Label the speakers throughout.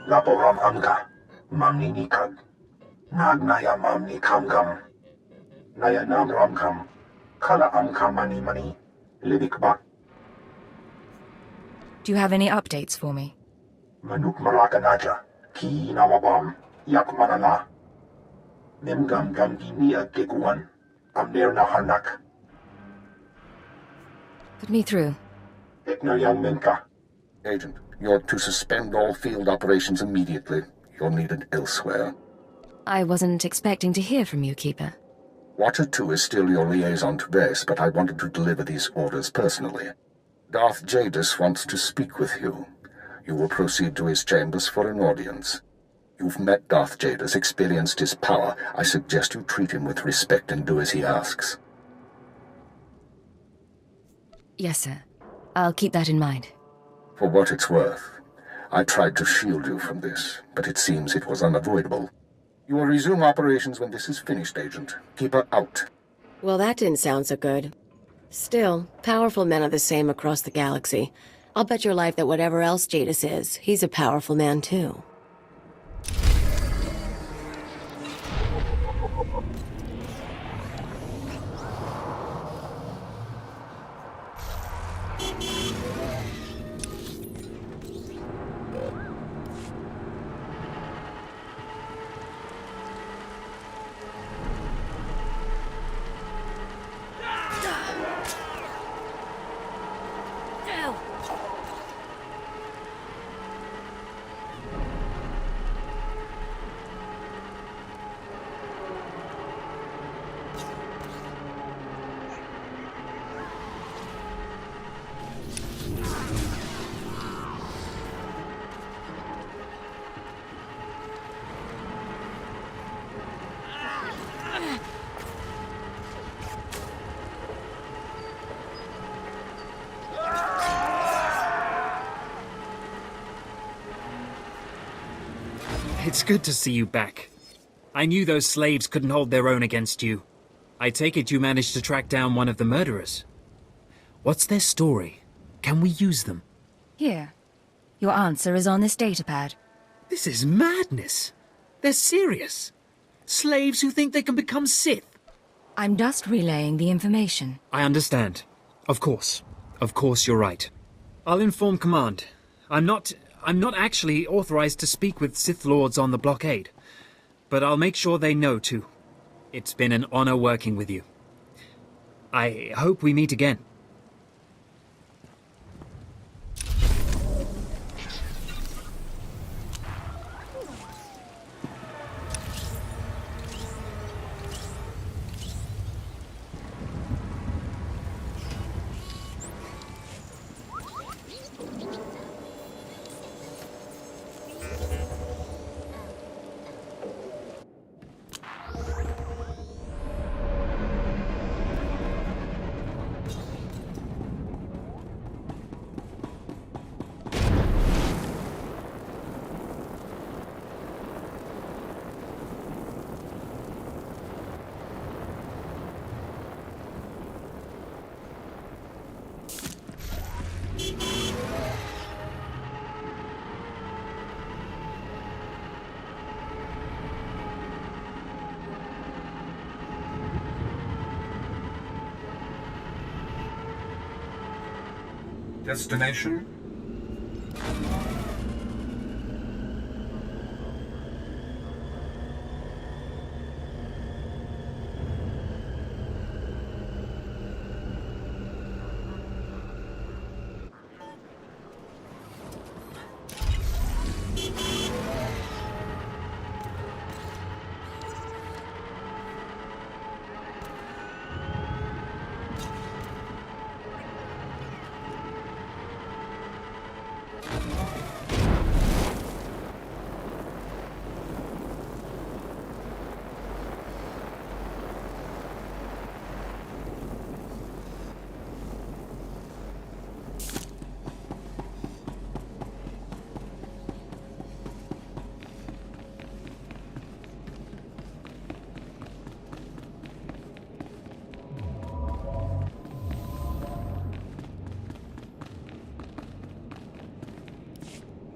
Speaker 1: Laporam amka, mamni nikag, nagnaya mamni kamgam, naya nam ramkam, kala amka mani, libikba.
Speaker 2: Do you have any updates for me?
Speaker 1: Manuk marakanaja, ki nawabam, yak manala. Memgam gam gini agekuan, amner na hanak.
Speaker 2: Put me through.
Speaker 1: Ekna yang menka.
Speaker 3: Agent, you're to suspend all field operations immediately. You're needed elsewhere.
Speaker 2: I wasn't expecting to hear from you, Keeper.
Speaker 3: Watcher 2 is still your liaison to base, but I wanted to deliver these orders personally. Darth Jadis wants to speak with you. You will proceed to his chambers for an audience. You've met Darth Jadis, experienced his power. I suggest you treat him with respect and do as he asks.
Speaker 2: Yes, sir. I'll keep that in mind.
Speaker 3: For what it's worth, I tried to shield you from this, but it seems it was unavoidable. You will resume operations when this is finished, Agent. Keep her out.
Speaker 4: Well, that didn't sound so good. Still, powerful men are the same across the galaxy. I'll bet your life that whatever else Jadis is, he's a powerful man too.
Speaker 5: It's good to see you back. I knew those slaves couldn't hold their own against you. I take it you managed to track down one of the murderers. What's their story? Can we use them?
Speaker 2: Here. Your answer is on this datapad.
Speaker 5: This is madness. They're serious. Slaves who think they can become Sith.
Speaker 2: I'm just relaying the information.
Speaker 5: I understand. Of course. Of course you're right. I'll inform Command. I'm not actually authorized to speak with Sith Lords on the blockade. But I'll make sure they know, too. It's been an honor working with you. I hope we meet again.
Speaker 1: Destination?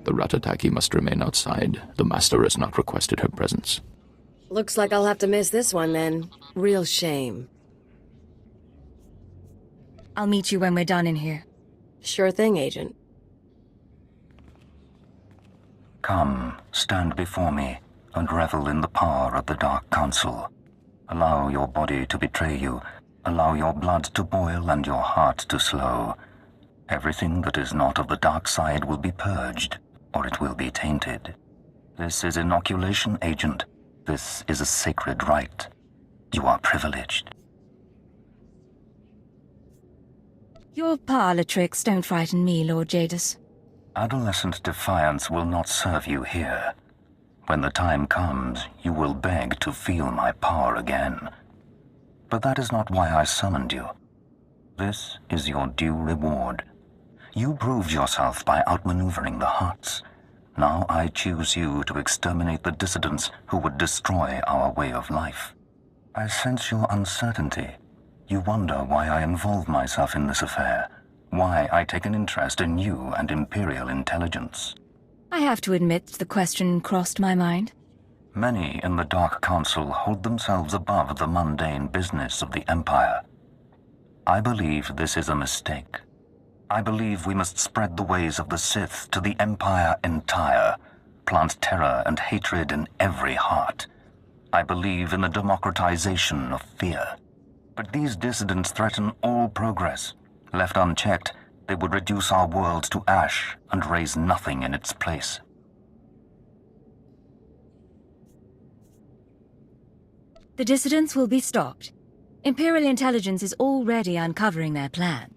Speaker 6: The Ratataki must remain outside. The Master has not requested her presence.
Speaker 4: Looks like I'll have to miss this one then. Real shame.
Speaker 2: I'll meet you when we're done in here.
Speaker 4: Sure thing, Agent.
Speaker 7: Come, stand before me, and revel in the power of the Dark Council. Allow your body to betray you. Allow your blood to boil and your heart to slow. Everything that is not of the dark side will be purged, or it will be tainted. This is inoculation, Agent. This is a sacred rite. You are privileged.
Speaker 2: Your parlor tricks don't frighten me, Lord Jadis.
Speaker 7: Adolescent defiance will not serve you here. When the time comes, you will beg to feel my power again. But that is not why I summoned you. This is your due reward. You proved yourself by outmaneuvering the Huts. Now I choose you to exterminate the dissidents who would destroy our way of life. I sense your uncertainty. You wonder why I involve myself in this affair, why I take an interest in you and Imperial intelligence.
Speaker 2: I have to admit the question crossed my mind.
Speaker 7: Many in the Dark Council hold themselves above the mundane business of the Empire. I believe this is a mistake. I believe we must spread the ways of the Sith to the Empire entire, plant terror and hatred in every heart. I believe in the democratization of fear. But these dissidents threaten all progress. Left unchecked, they would reduce our world to ash and raise nothing in its place.
Speaker 2: The dissidents will be stopped. Imperial intelligence is already uncovering their plan.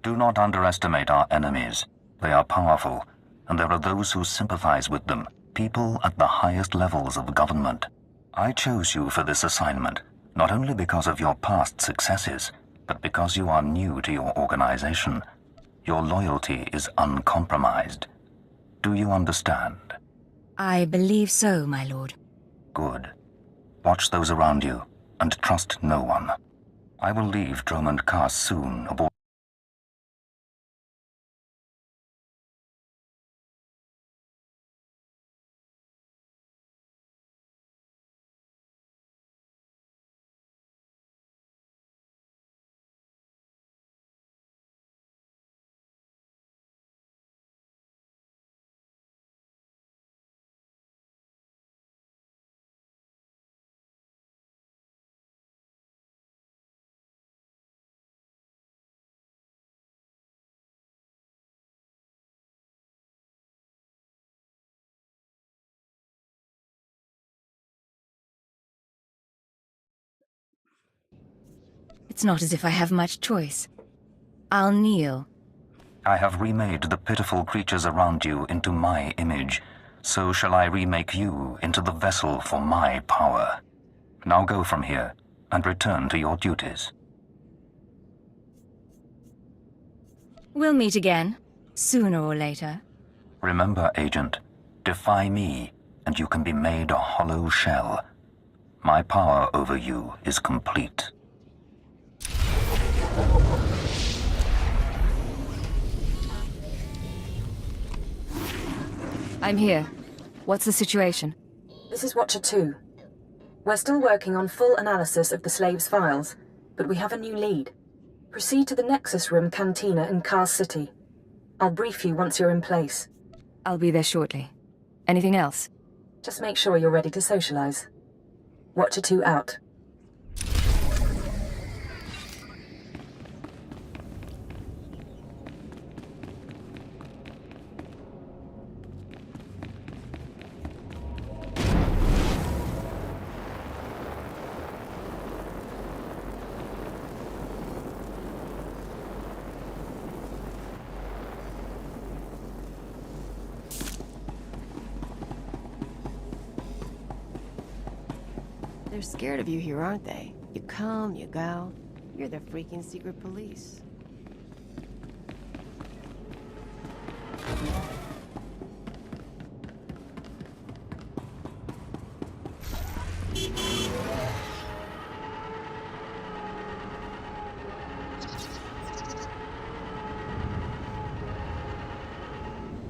Speaker 7: Do not underestimate our enemies. They are powerful, and there are those who sympathize with them, people at the highest levels of government. I chose you for this assignment, not only because of your past successes, but because you are new to your organization. Your loyalty is uncompromised. Do you understand?
Speaker 2: I believe so, my lord.
Speaker 7: Good. Watch those around you, and trust no one. I will leave Dromund Kaas soon aboard.
Speaker 2: It's not as if I have much choice. I'll kneel.
Speaker 7: I have remade the pitiful creatures around you into my image. So shall I remake you into the vessel for my power. Now go from here, and return to your duties.
Speaker 2: We'll meet again, sooner or later.
Speaker 7: Remember, Agent, defy me, and you can be made a hollow shell. My power over you is complete.
Speaker 2: I'm here. What's the situation?
Speaker 8: This is Watcher 2. We're still working on full analysis of the slaves' files, but we have a new lead. Proceed to the Nexus Room Cantina in Kaas City. I'll brief you once you're in place.
Speaker 2: I'll be there shortly. Anything else?
Speaker 8: Just make sure you're ready to socialize. Watcher 2 out.
Speaker 4: They're scared of you here, aren't they? You come, you go. You're the freaking secret police.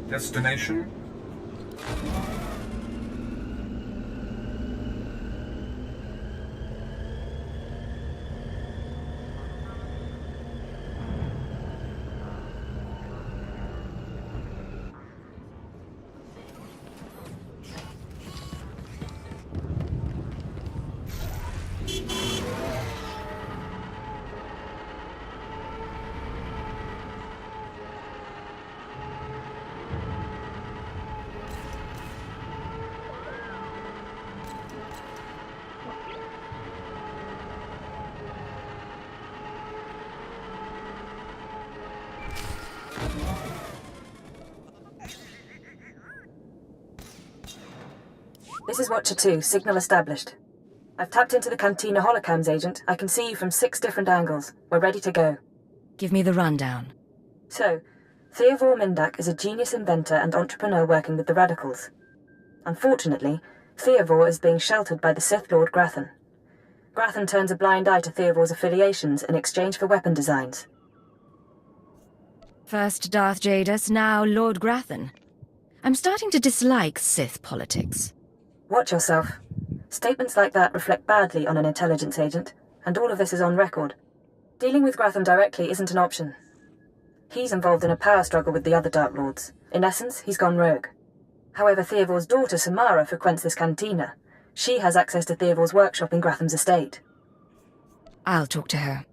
Speaker 1: Destination,
Speaker 8: This is Watcher 2, signal established. I've tapped into the Cantina holocams, Agent. I can see you from 6 different angles. We're ready to go.
Speaker 2: Give me the rundown.
Speaker 8: So, Theovor Mindak is a genius inventor and entrepreneur working with the Radicals. Unfortunately, Theovor is being sheltered by the Sith Lord Grathan. Grathan turns a blind eye to Theovor's affiliations in exchange for weapon designs.
Speaker 2: First Darth Jadus, now Lord Grathan. I'm starting to dislike Sith politics.
Speaker 8: Watch yourself. Statements like that reflect badly on an intelligence agent, and all of this is on record. Dealing with Grathan directly isn't an option. He's involved in a power struggle with the other Dark Lords. In essence, he's gone rogue. However, Theovor's daughter Samara frequents this cantina. She has access to Theovor's workshop in Grathan's estate.
Speaker 2: I'll talk to her.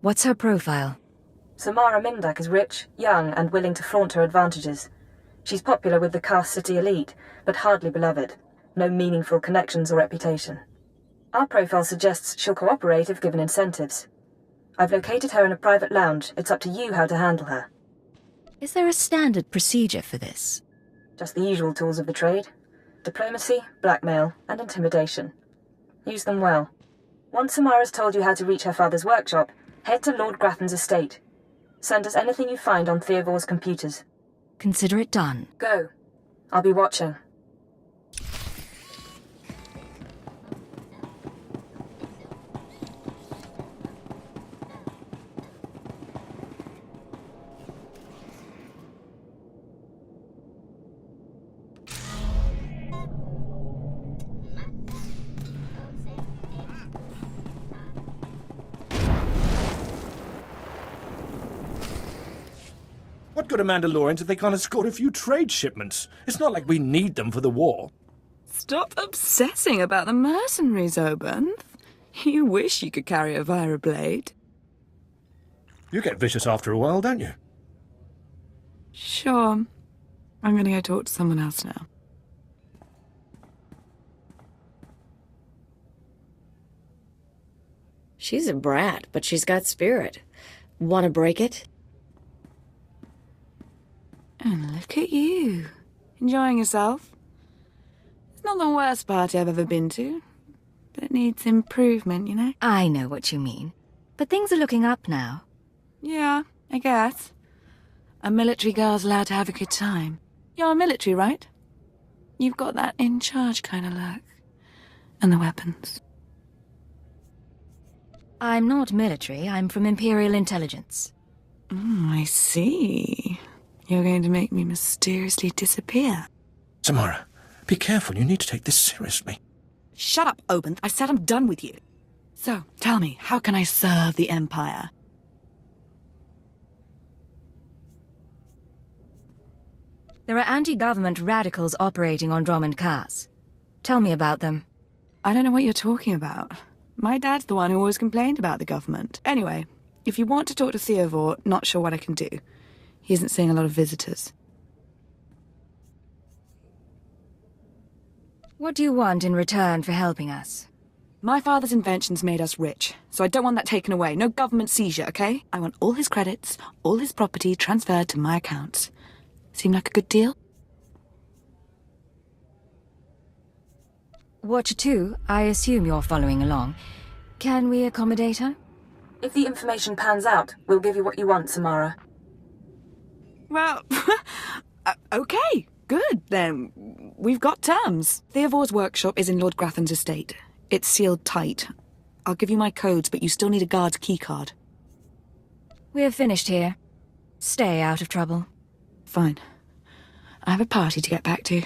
Speaker 2: What's her profile?
Speaker 8: Samara Mindak is rich, young, and willing to flaunt her advantages. She's popular with the Kars City elite, but hardly beloved. No meaningful connections or reputation. Our profile suggests she'll cooperate if given incentives. I've located her in a private lounge. It's up to you how to handle her.
Speaker 2: Is there a standard procedure for this?
Speaker 8: Just the usual tools of the trade. Diplomacy, blackmail, and intimidation. Use them well. Once Samara's told you how to reach her father's workshop, head to Lord Grathan's estate. Send us anything you find on Theovor's computers.
Speaker 2: Consider it done.
Speaker 8: Go. I'll be watching.
Speaker 9: What good are Mandalorians if they can't escort a few trade shipments? It's not like we need them for the war.
Speaker 10: Stop obsessing about the mercenaries, Obanth. You wish you could carry a Vira blade.
Speaker 9: You get vicious after a while, don't you?
Speaker 10: Sure. I'm gonna go talk to someone else now.
Speaker 4: She's a brat, but she's got spirit. Want to break it?
Speaker 10: And look at you. Enjoying yourself? It's not the worst party I've ever been to, but it needs improvement, you know?
Speaker 2: I know what you mean. But things are looking up now.
Speaker 10: Yeah, I guess. A military girl's allowed to have a good time. You're military, right? You've got that in charge kind of look. And the weapons.
Speaker 2: I'm not military. I'm from Imperial Intelligence.
Speaker 10: I see. You're going to make me mysteriously disappear.
Speaker 9: Samara, be careful. You need to take this seriously.
Speaker 10: Shut up, Obanth. I said I'm done with you. So, tell me, how can I serve the Empire?
Speaker 2: There are anti-government radicals operating on Drummond Kars. Tell me about them.
Speaker 10: I don't know what you're talking about. My dad's the one who always complained about the government. Anyway, if you want to talk to Theovor, not sure what I can do. He isn't seeing a lot of visitors.
Speaker 2: What do you want in return for helping us?
Speaker 10: My father's inventions made us rich, so I don't want that taken away. No government seizure, okay? I want all his credits, all his property transferred to my accounts. Seem like a good deal?
Speaker 2: Watcher 2, I assume you're following along. Can we accommodate her?
Speaker 8: If the information pans out, we'll give you what you want, Samara.
Speaker 10: Well, okay, good, then. We've got terms. Theovor's workshop is in Lord Grathan's estate. It's sealed tight. I'll give you my codes, but you still need a guard's keycard.
Speaker 2: We're finished here. Stay out of trouble.
Speaker 10: Fine. I have a party to get back to.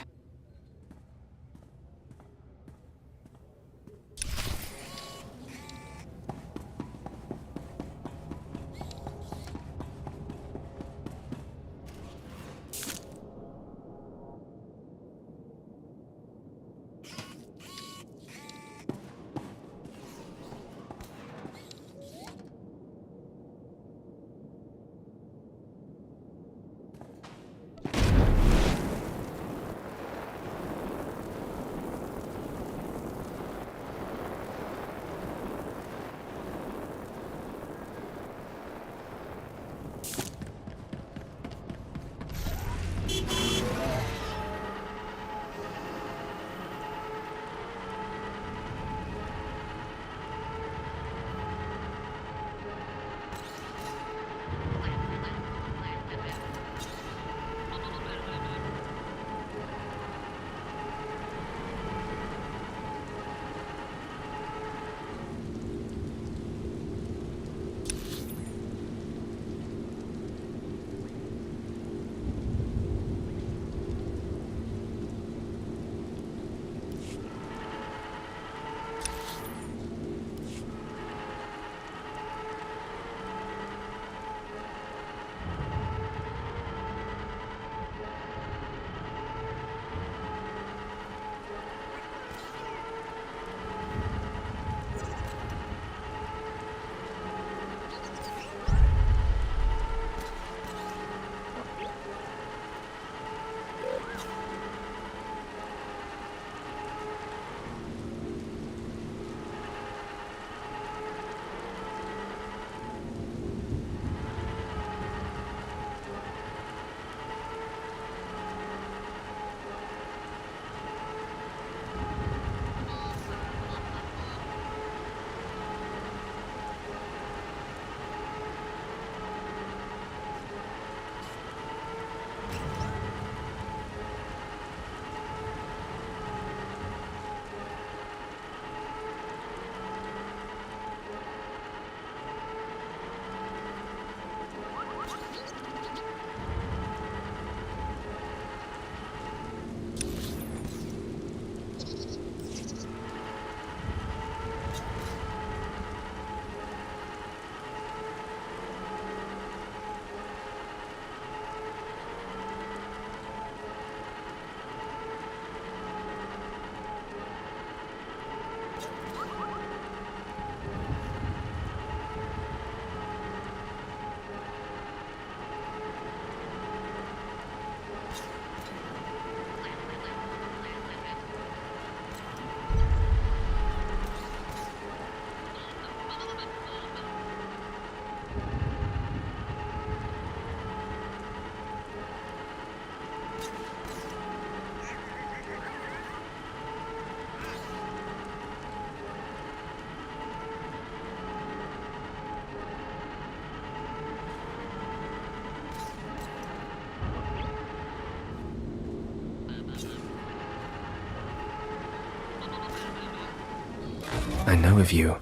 Speaker 11: I know of you.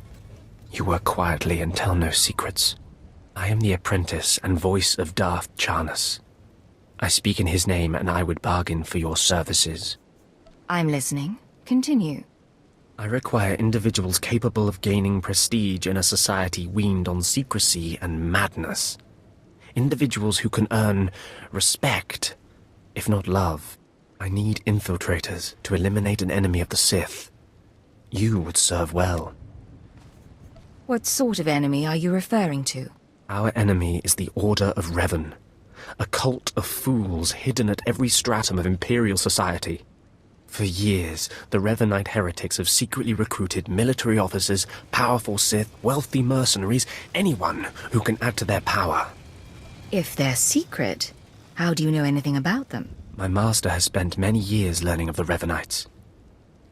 Speaker 11: You work quietly and tell no secrets. I am the apprentice and voice of Darth Charnas. I speak in his name, and I would bargain for your services.
Speaker 2: I'm listening. Continue.
Speaker 11: I require individuals capable of gaining prestige in a society weaned on secrecy and madness. Individuals who can earn respect, if not love. I need infiltrators to eliminate an enemy of the Sith. You would serve well.
Speaker 2: What sort of enemy are you referring to?
Speaker 11: Our enemy is the Order of Revan, a cult of fools hidden at every stratum of Imperial society. For years, the Revanite heretics have secretly recruited military officers, powerful Sith, wealthy mercenaries, anyone who can add to their power.
Speaker 2: If they're secret, how do you know anything about them?
Speaker 11: My master has spent many years learning of the Revanites.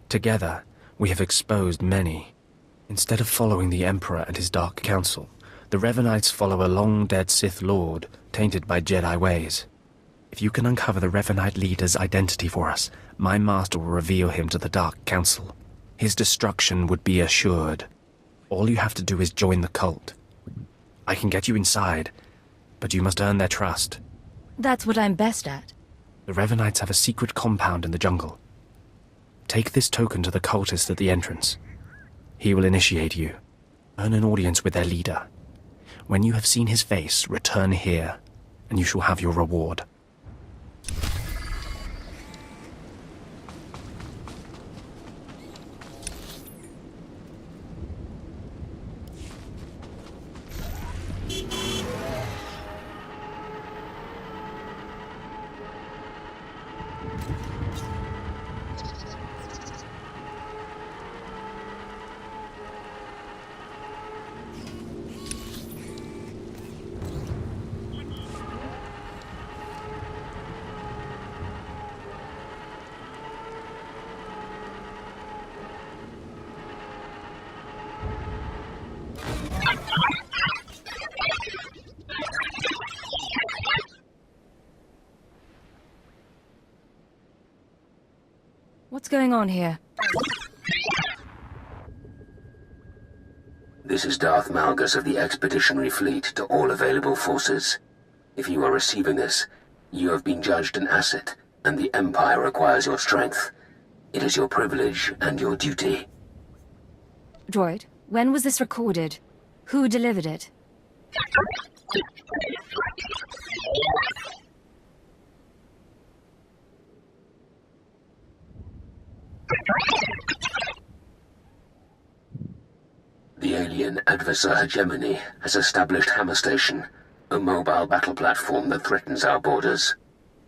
Speaker 11: Together, we have exposed many. Instead of following the Emperor and his Dark Council, the Revanites follow a long-dead Sith Lord, tainted by Jedi ways. If you can uncover the Revanite leader's identity for us, my master will reveal him to the Dark Council. His destruction would be assured. All you have to do is join the cult. I can get you inside, but you must earn their trust.
Speaker 2: That's what I'm best at.
Speaker 11: The Revanites have a secret compound in the jungle. Take this token to the cultist at the entrance. He will initiate you. Earn an audience with their leader. When you have seen his face, return here, and you shall have your reward.
Speaker 2: What's going on here?
Speaker 12: This is Darth Malgus of the Expeditionary Fleet to all available forces. If you are receiving this, you have been judged an asset, and the Empire requires your strength. It is your privilege and your duty.
Speaker 2: Droid, when was this recorded? Who delivered it?
Speaker 12: The alien Adversar Hegemony has established Hammer Station, a mobile battle platform that threatens our borders.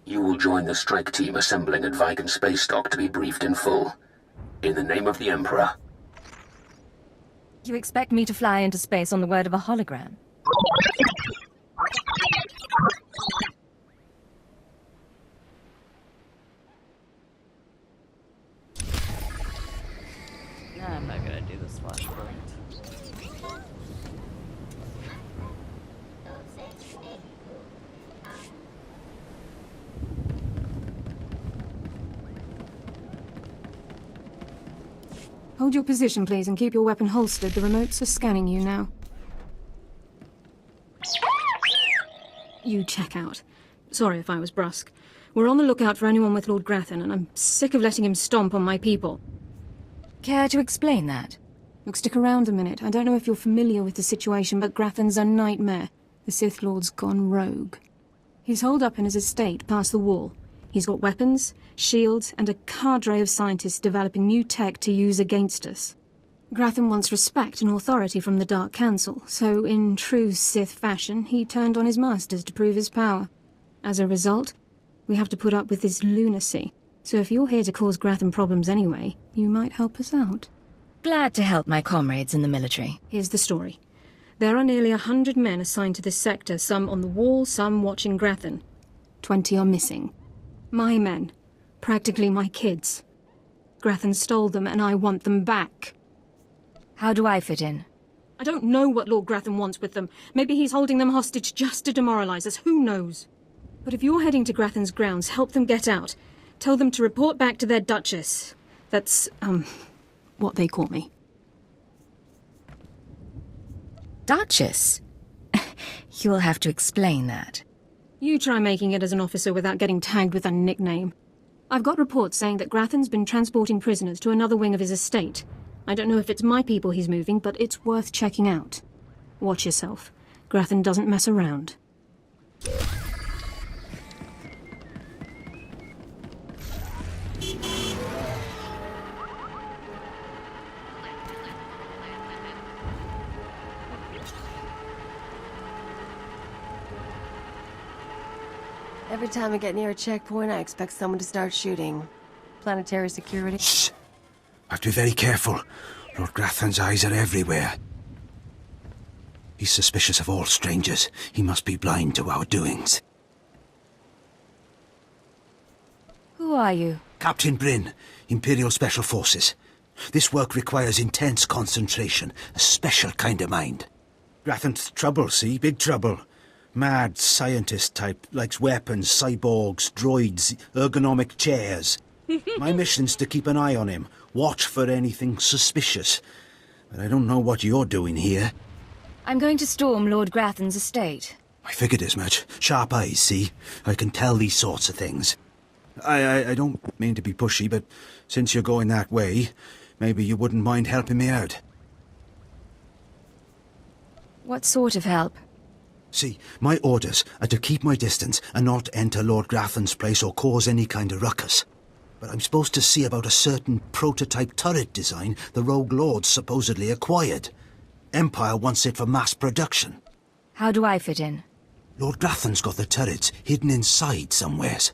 Speaker 12: You will join the strike team assembling at Vigan Space Dock to be briefed in full. In the name of the Emperor.
Speaker 2: You expect me to fly into space on the word of a hologram?
Speaker 13: I'm not gonna do this flashpoint.
Speaker 14: Hold your position, please, and keep your weapon holstered. The remotes are scanning you now. You check out. Sorry if I was brusque. We're on the lookout for anyone with Lord Grathan, and I'm sick of letting him stomp on my people.
Speaker 2: Care to explain that?
Speaker 14: Look, stick around a minute. I don't know if you're familiar with the situation, but Grathan's a nightmare. The Sith Lord's gone rogue. He's holed up in his estate past the wall. He's got weapons, shields, and a cadre of scientists developing new tech to use against us. Grathan wants respect and authority from the Dark Council, so in true Sith fashion, he turned on his masters to prove his power. As a result, we have to put up with this lunacy. So if you're here to cause Grathan problems anyway, you might help us out.
Speaker 2: Glad to help my comrades in the military.
Speaker 14: Here's the story. There are nearly 100 men assigned to this sector, some on the wall, some watching Grathan. 20 are missing. My men. Practically my kids. Grathan stole them, and I want them back.
Speaker 2: How do I fit in?
Speaker 14: I don't know what Lord Grathan wants with them. Maybe he's holding them hostage just to demoralize us. Who knows? But if you're heading to Grathan's grounds, help them get out. Tell them to report back to their Duchess. That's, what they call me.
Speaker 2: Duchess? You'll have to explain that.
Speaker 14: You try making it as an officer without getting tagged with a nickname. I've got reports saying that Grathan's been transporting prisoners to another wing of his estate. I don't know if it's my people he's moving, but it's worth checking out. Watch yourself. Grathan doesn't mess around.
Speaker 4: Every time I get near a checkpoint, I expect someone to start shooting. Planetary security.
Speaker 15: Shh! I have to be very careful. Lord Grathan's eyes are everywhere. He's suspicious of all strangers. He must be blind to our doings.
Speaker 2: Who are you?
Speaker 15: Captain Bryn, Imperial Special Forces. This work requires intense concentration, a special kind of mind. Grathan's trouble, see? Big trouble. Mad scientist type, likes weapons, cyborgs, droids, ergonomic chairs. My mission's to keep an eye on him, watch for anything suspicious. But I don't know what you're doing here.
Speaker 2: I'm going to storm Lord Grathan's estate.
Speaker 15: I figured as much. Sharp eyes, see? I can tell these sorts of things. I don't mean to be pushy, but since you're going that way, maybe you wouldn't mind helping me out.
Speaker 2: What sort of help?
Speaker 15: See, my orders are to keep my distance and not enter Lord Grathan's place or cause any kind of ruckus. But I'm supposed to see about a certain prototype turret design the Rogue Lords supposedly acquired. Empire wants it for mass production.
Speaker 2: How do I fit in?
Speaker 15: Lord Grathan's got the turrets hidden inside somewheres.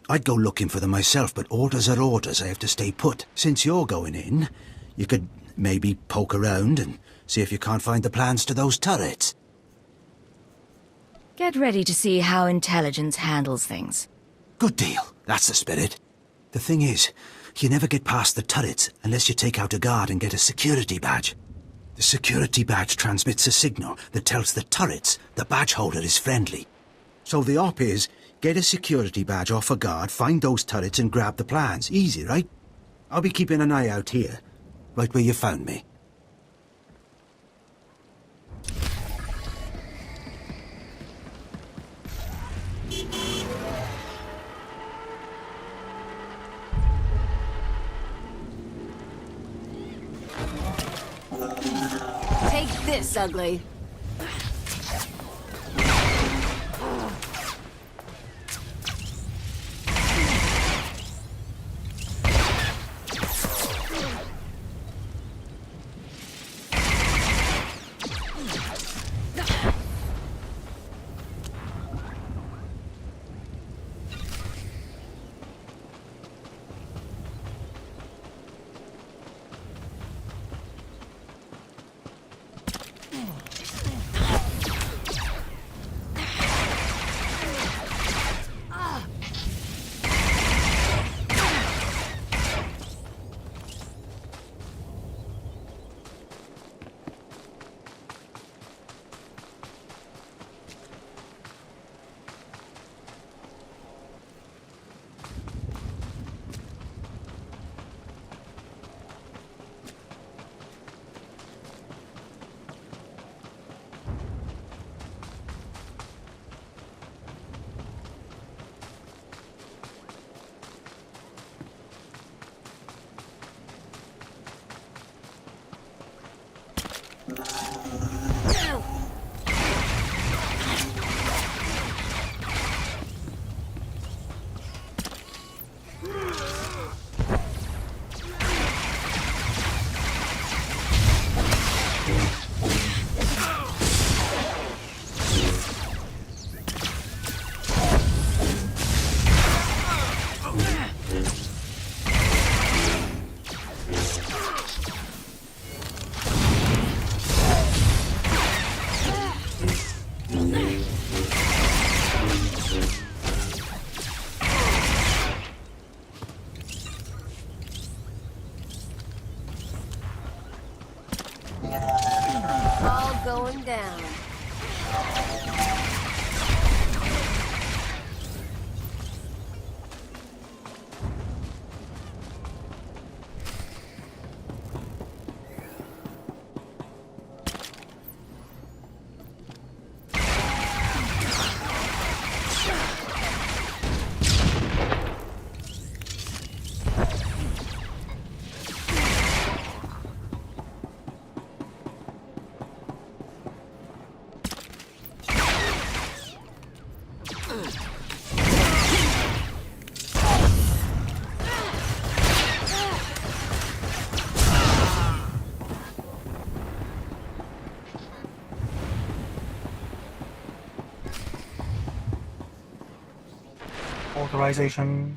Speaker 15: I'd go looking for them myself, but orders are orders. I have to stay put. Since you're going in, you could maybe poke around and see if you can't find the plans to those turrets.
Speaker 2: Get ready to see how intelligence handles things.
Speaker 15: Good deal. That's the spirit. The thing is, you never get past the turrets unless you take out a guard and get a security badge. The security badge transmits a signal that tells the turrets the badge holder is friendly. So the op is, get a security badge off a guard, find those turrets and grab the plans. Easy, right? I'll be keeping an eye out here, right where you found me.
Speaker 4: Take this, ugly.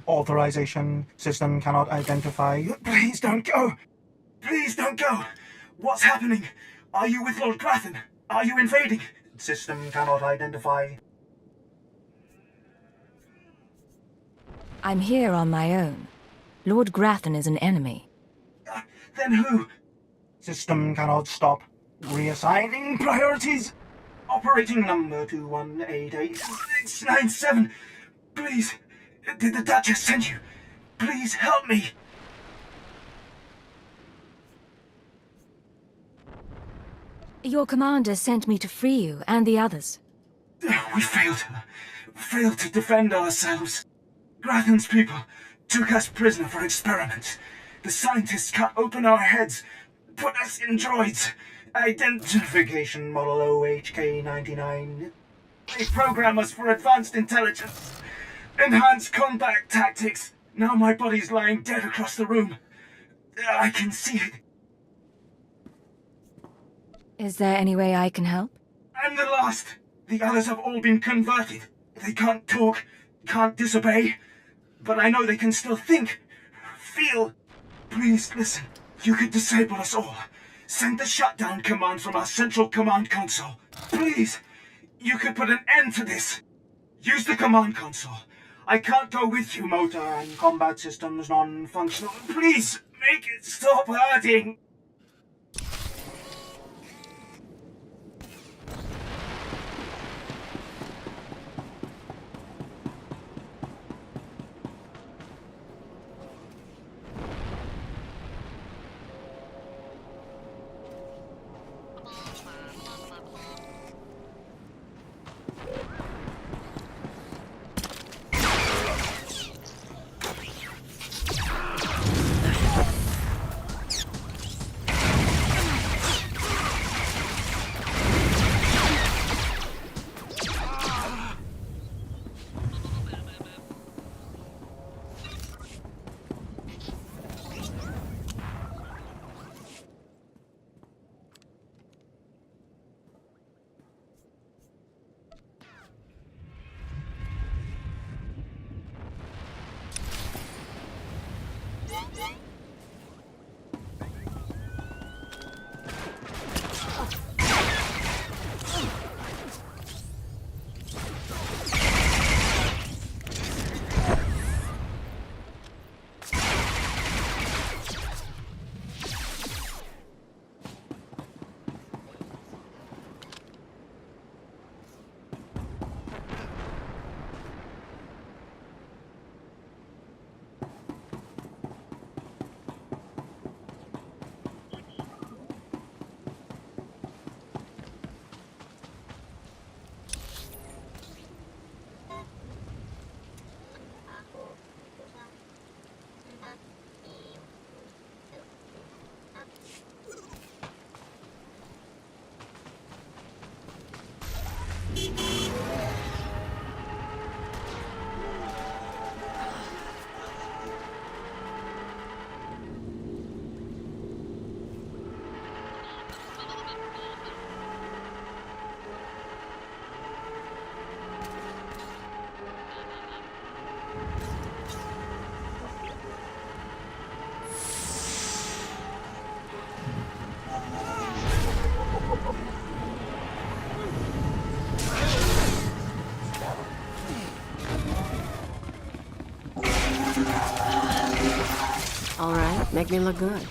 Speaker 16: Authorization. System cannot identify. Please don't go! Please don't go! What's happening? Are you with Lord Grathan? Are you invading? System cannot identify.
Speaker 2: I'm here on my own. Lord Grathan is an enemy.
Speaker 16: Then who? System cannot stop. Reassigning priorities. Operating number 2188-697. Please, did the Duchess send you? Please help me.
Speaker 2: Your commander sent me to free you and the others.
Speaker 16: We failed to defend ourselves. Grathan's people took us prisoner for experiments. The scientists cut open our heads, put us in droids. Identification model OHK-99. They program us for advanced intelligence. Enhanced combat tactics. Now my body's lying dead across the room. I can see it.
Speaker 2: Is there any way I can help?
Speaker 16: I'm the last. The others have all been converted. They can't talk, can't disobey. But I know they can still think, feel. Please listen. You could disable us all. Send the shutdown command from our central command console. Please. You could put an end to this. Use the command console. I can't go with you, motor and combat systems non-functional. Please, make it stop hurting.
Speaker 4: All right, make me look good.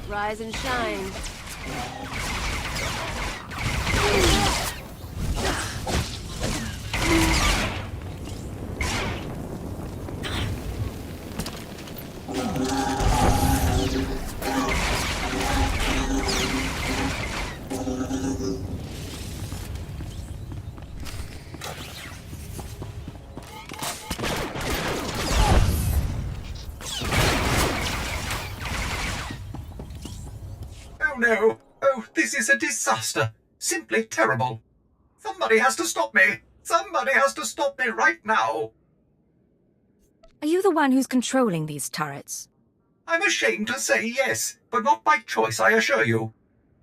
Speaker 4: Rise and shine.
Speaker 16: Oh no! Oh, this is a disaster! Simply terrible! Somebody has to stop me! Somebody has to stop me right now!
Speaker 2: Are you the one who's controlling these turrets?
Speaker 16: I'm ashamed to say yes, but not by choice, I assure you.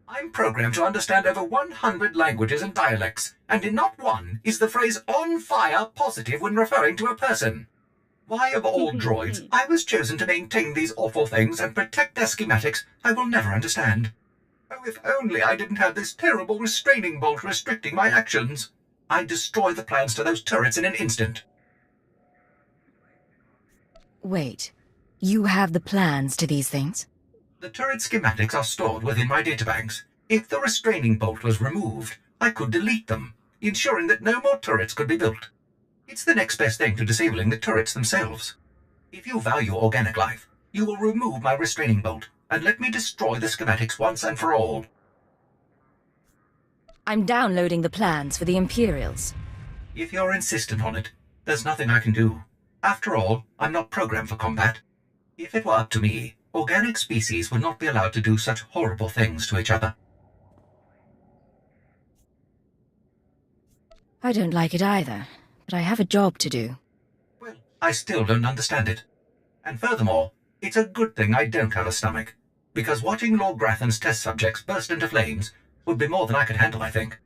Speaker 16: I'm programmed to understand over 100 languages and dialects, and in not one is the phrase on fire positive when referring to a person. Why, of all droids, I was chosen to maintain these awful things and protect their schematics, I will never understand. Oh, if only I didn't have this terrible restraining bolt restricting my actions. I'd destroy the plans to those turrets in an instant.
Speaker 2: Wait, you have the plans to these things?
Speaker 16: The turret schematics are stored within my databanks. If the restraining bolt was removed, I could delete them, ensuring that no more turrets could be built. It's the next best thing to disabling the turrets themselves. If you value organic life, you will remove my restraining bolt and let me destroy the schematics once and for all.
Speaker 2: I'm downloading the plans for the Imperials.
Speaker 16: If you're insistent on it, there's nothing I can do. After all, I'm not programmed for combat. If it were up to me, organic species would not be allowed to do such horrible things to each other.
Speaker 2: I don't like it either, but I have a job to do.
Speaker 16: Well, I still don't understand it. And furthermore, it's a good thing I don't have a stomach, because watching Lord Grathan's test subjects burst into flames would be more than I could handle, I think.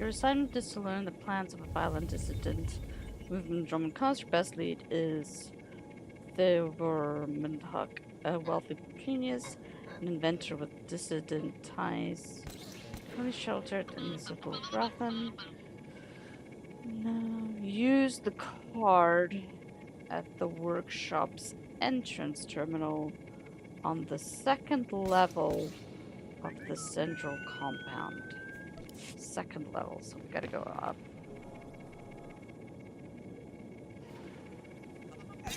Speaker 13: Your assignment is to learn the plans of a violent dissident movement in Roman cause. Your best lead is Theodor Mundhuk, a wealthy genius, an inventor with dissident ties, currently sheltered in the civil Grothan. Now, use the card at the workshop's entrance terminal on the second level of the central compound. Second level, so we gotta go up. Okay.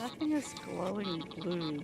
Speaker 13: Nothing is glowing blue.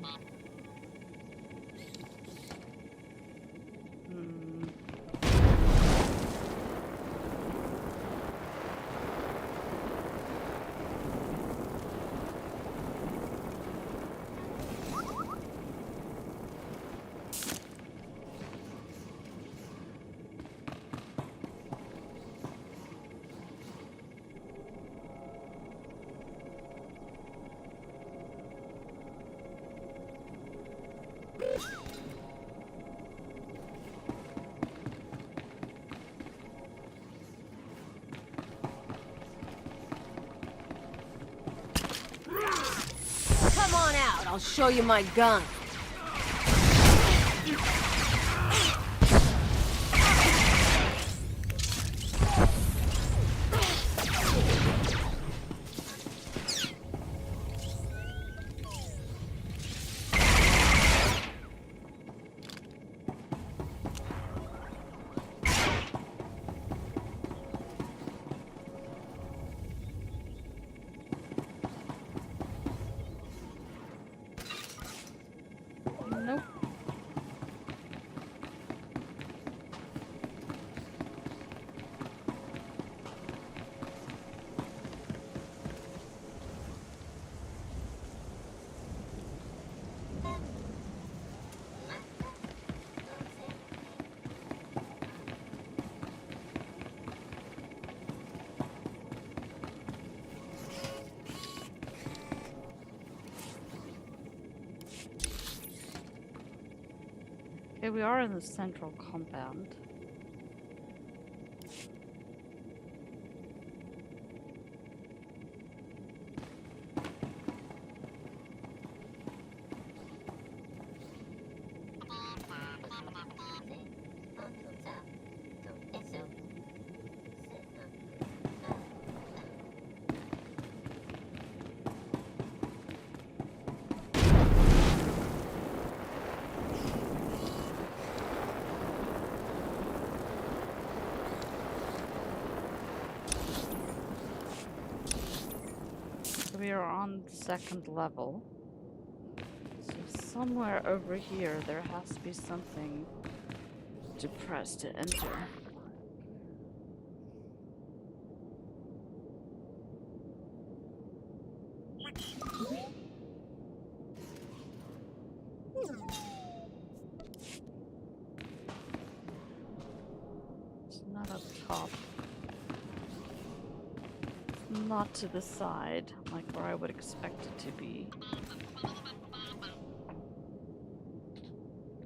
Speaker 4: Come on out, I'll show you my gun.
Speaker 13: Nope. Okay, we are in the central compound. We are on the second level. So somewhere over here there has to be something to press to enter. It's not up top. Not to the side, like where I would expect it to be.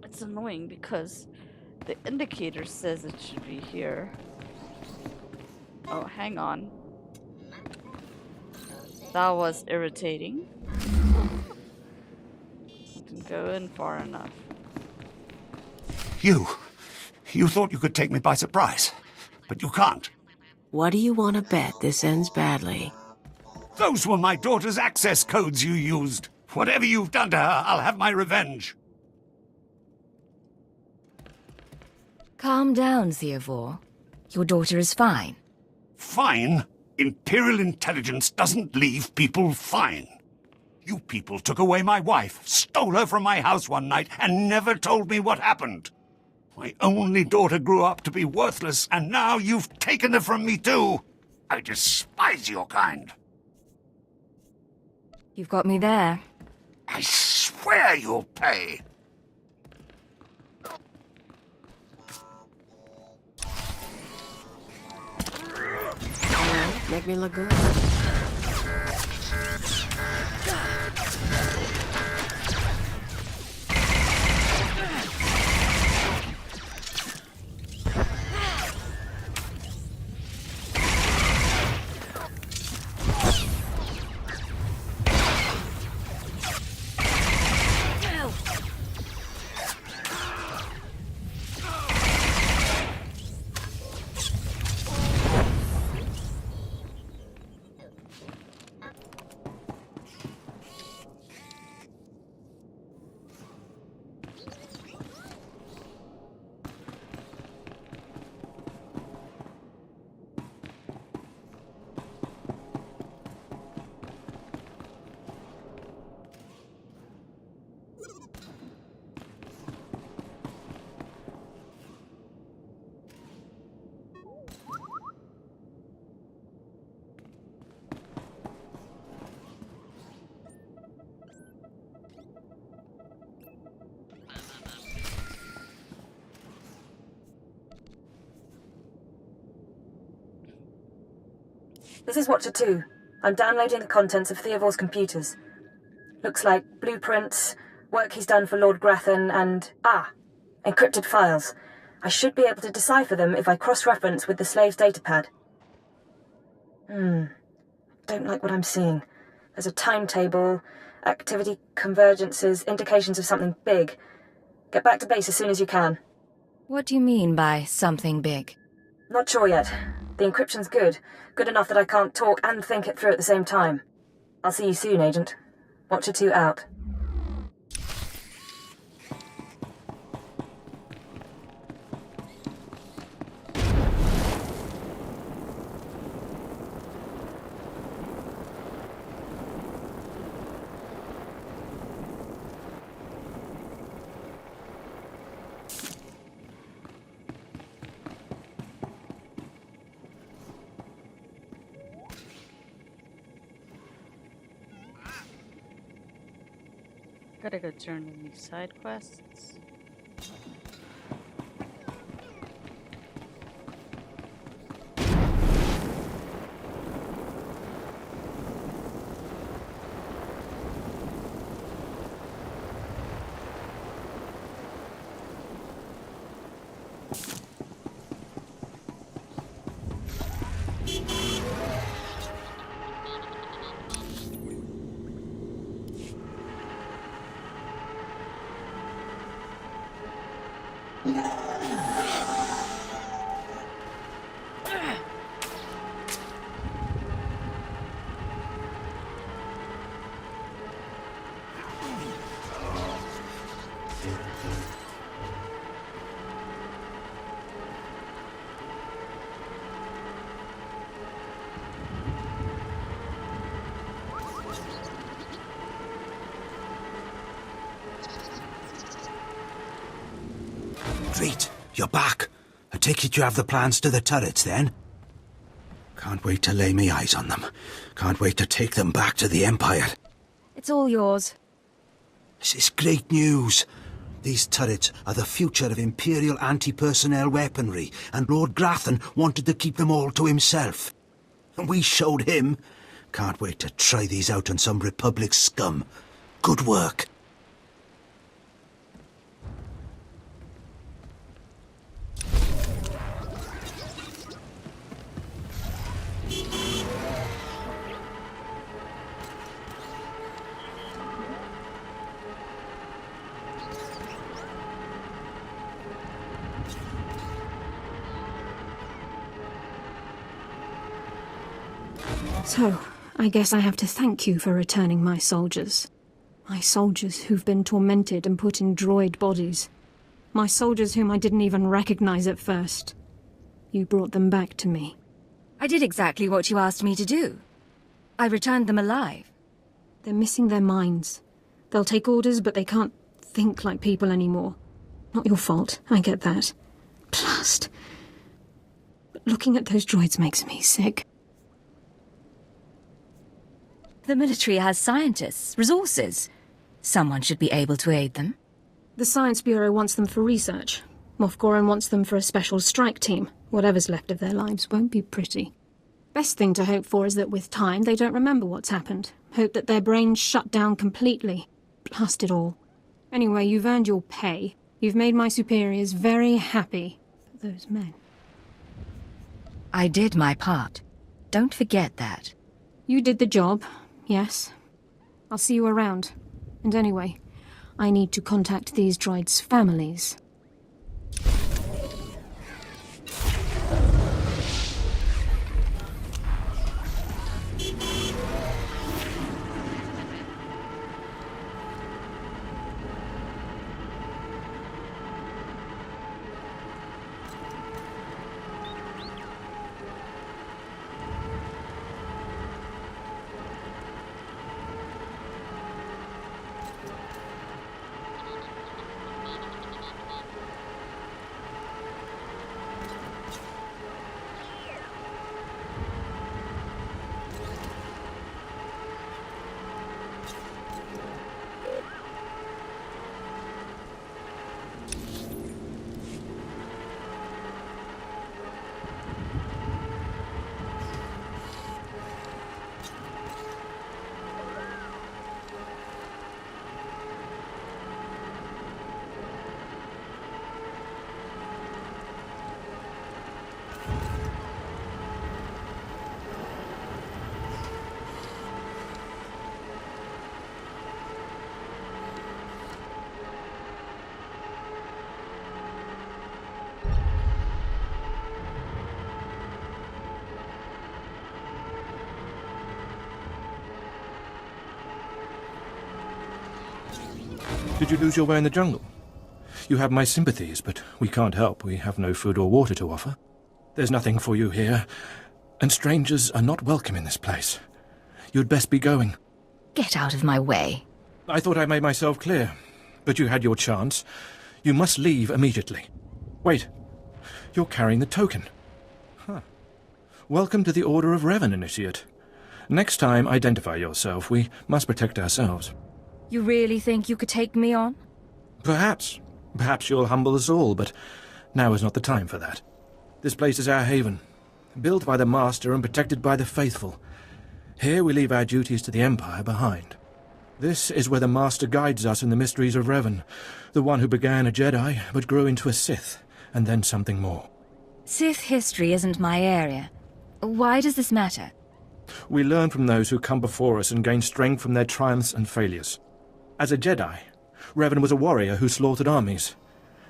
Speaker 13: It's annoying because the indicator says it should be here. Oh, hang on. That was irritating. Didn't go in far enough.
Speaker 15: You thought you could take me by surprise, but you can't.
Speaker 4: What do you want to bet this ends badly?
Speaker 15: Those were my daughter's access codes you used. Whatever you've done to her, I'll have my revenge.
Speaker 2: Calm down, Theovore. Your daughter is fine.
Speaker 15: Fine? Imperial intelligence doesn't leave people fine. You people took away my wife, stole her from my house one night, and never told me what happened. My only daughter grew up to be worthless, and now you've taken her from me too. I despise your kind.
Speaker 2: You've got me there.
Speaker 15: I swear you'll pay.
Speaker 4: Make me look good.
Speaker 8: This is Watcher 2. I'm downloading the contents of Theovore's computers. Looks like blueprints, work he's done for Lord Grathan, and... encrypted files. I should be able to decipher them if I cross-reference with the slave's datapad. Don't like what I'm seeing. There's a timetable, activity convergences, indications of something big. Get back to base as soon as you can.
Speaker 2: What do you mean by something big?
Speaker 8: Not sure yet. The encryption's good. Good enough that I can't talk and think it through at the same time. I'll see you soon, Agent. Watcher 2 out.
Speaker 13: Gotta go turn in these side quests.
Speaker 15: Great, you're back. I take it you have the plans to the turrets, then? Can't wait to lay me eyes on them. Can't wait to take them back to the Empire.
Speaker 2: It's all yours.
Speaker 15: This is great news. These turrets are the future of Imperial anti-personnel weaponry, and Lord Grathan wanted to keep them all to himself. And we showed him. Can't wait to try these out on some Republic scum. Good work.
Speaker 14: So, I guess I have to thank you for returning my soldiers. My soldiers who've been tormented and put in droid bodies. My soldiers whom I didn't even recognize at first. You brought them back to me.
Speaker 2: I did exactly what you asked me to do. I returned them alive.
Speaker 14: They're missing their minds. They'll take orders, but they can't think like people anymore. Not your fault, I get that. Blast. But looking at those droids makes me sick.
Speaker 2: The military has scientists, resources. Someone should be able to aid them.
Speaker 14: The Science Bureau wants them for research. Moff Goran wants them for a special strike team. Whatever's left of their lives won't be pretty. Best thing to hope for is that with time they don't remember what's happened. Hope that their brains shut down completely. Blast it all. Anyway, you've earned your pay. You've made my superiors very happy. Those men.
Speaker 2: I did my part. Don't forget that.
Speaker 14: You did the job, yes. I'll see you around. And anyway, I need to contact these droids' families.
Speaker 9: Did you lose your way in the jungle? You have my sympathies, but we can't help. We have no food or water to offer. There's nothing for you here, and strangers are not welcome in this place. You'd best be going.
Speaker 2: Get out of my way.
Speaker 9: I thought I made myself clear, but you had your chance. You must leave immediately. Wait, you're carrying the token. Huh. Welcome to the Order of Revan, Initiate. Next time, identify yourself. We must protect ourselves.
Speaker 2: You really think you could take me on?
Speaker 9: Perhaps. Perhaps you'll humble us all, but now is not the time for that. This place is our haven, built by the Master and protected by the faithful. Here we leave our duties to the Empire behind. This is where the Master guides us in the mysteries of Revan, the one who began a Jedi but grew into a Sith, and then something more.
Speaker 2: Sith history isn't my area. Why does this matter?
Speaker 9: We learn from those who come before us and gain strength from their triumphs and failures. As a Jedi, Revan was a warrior who slaughtered armies.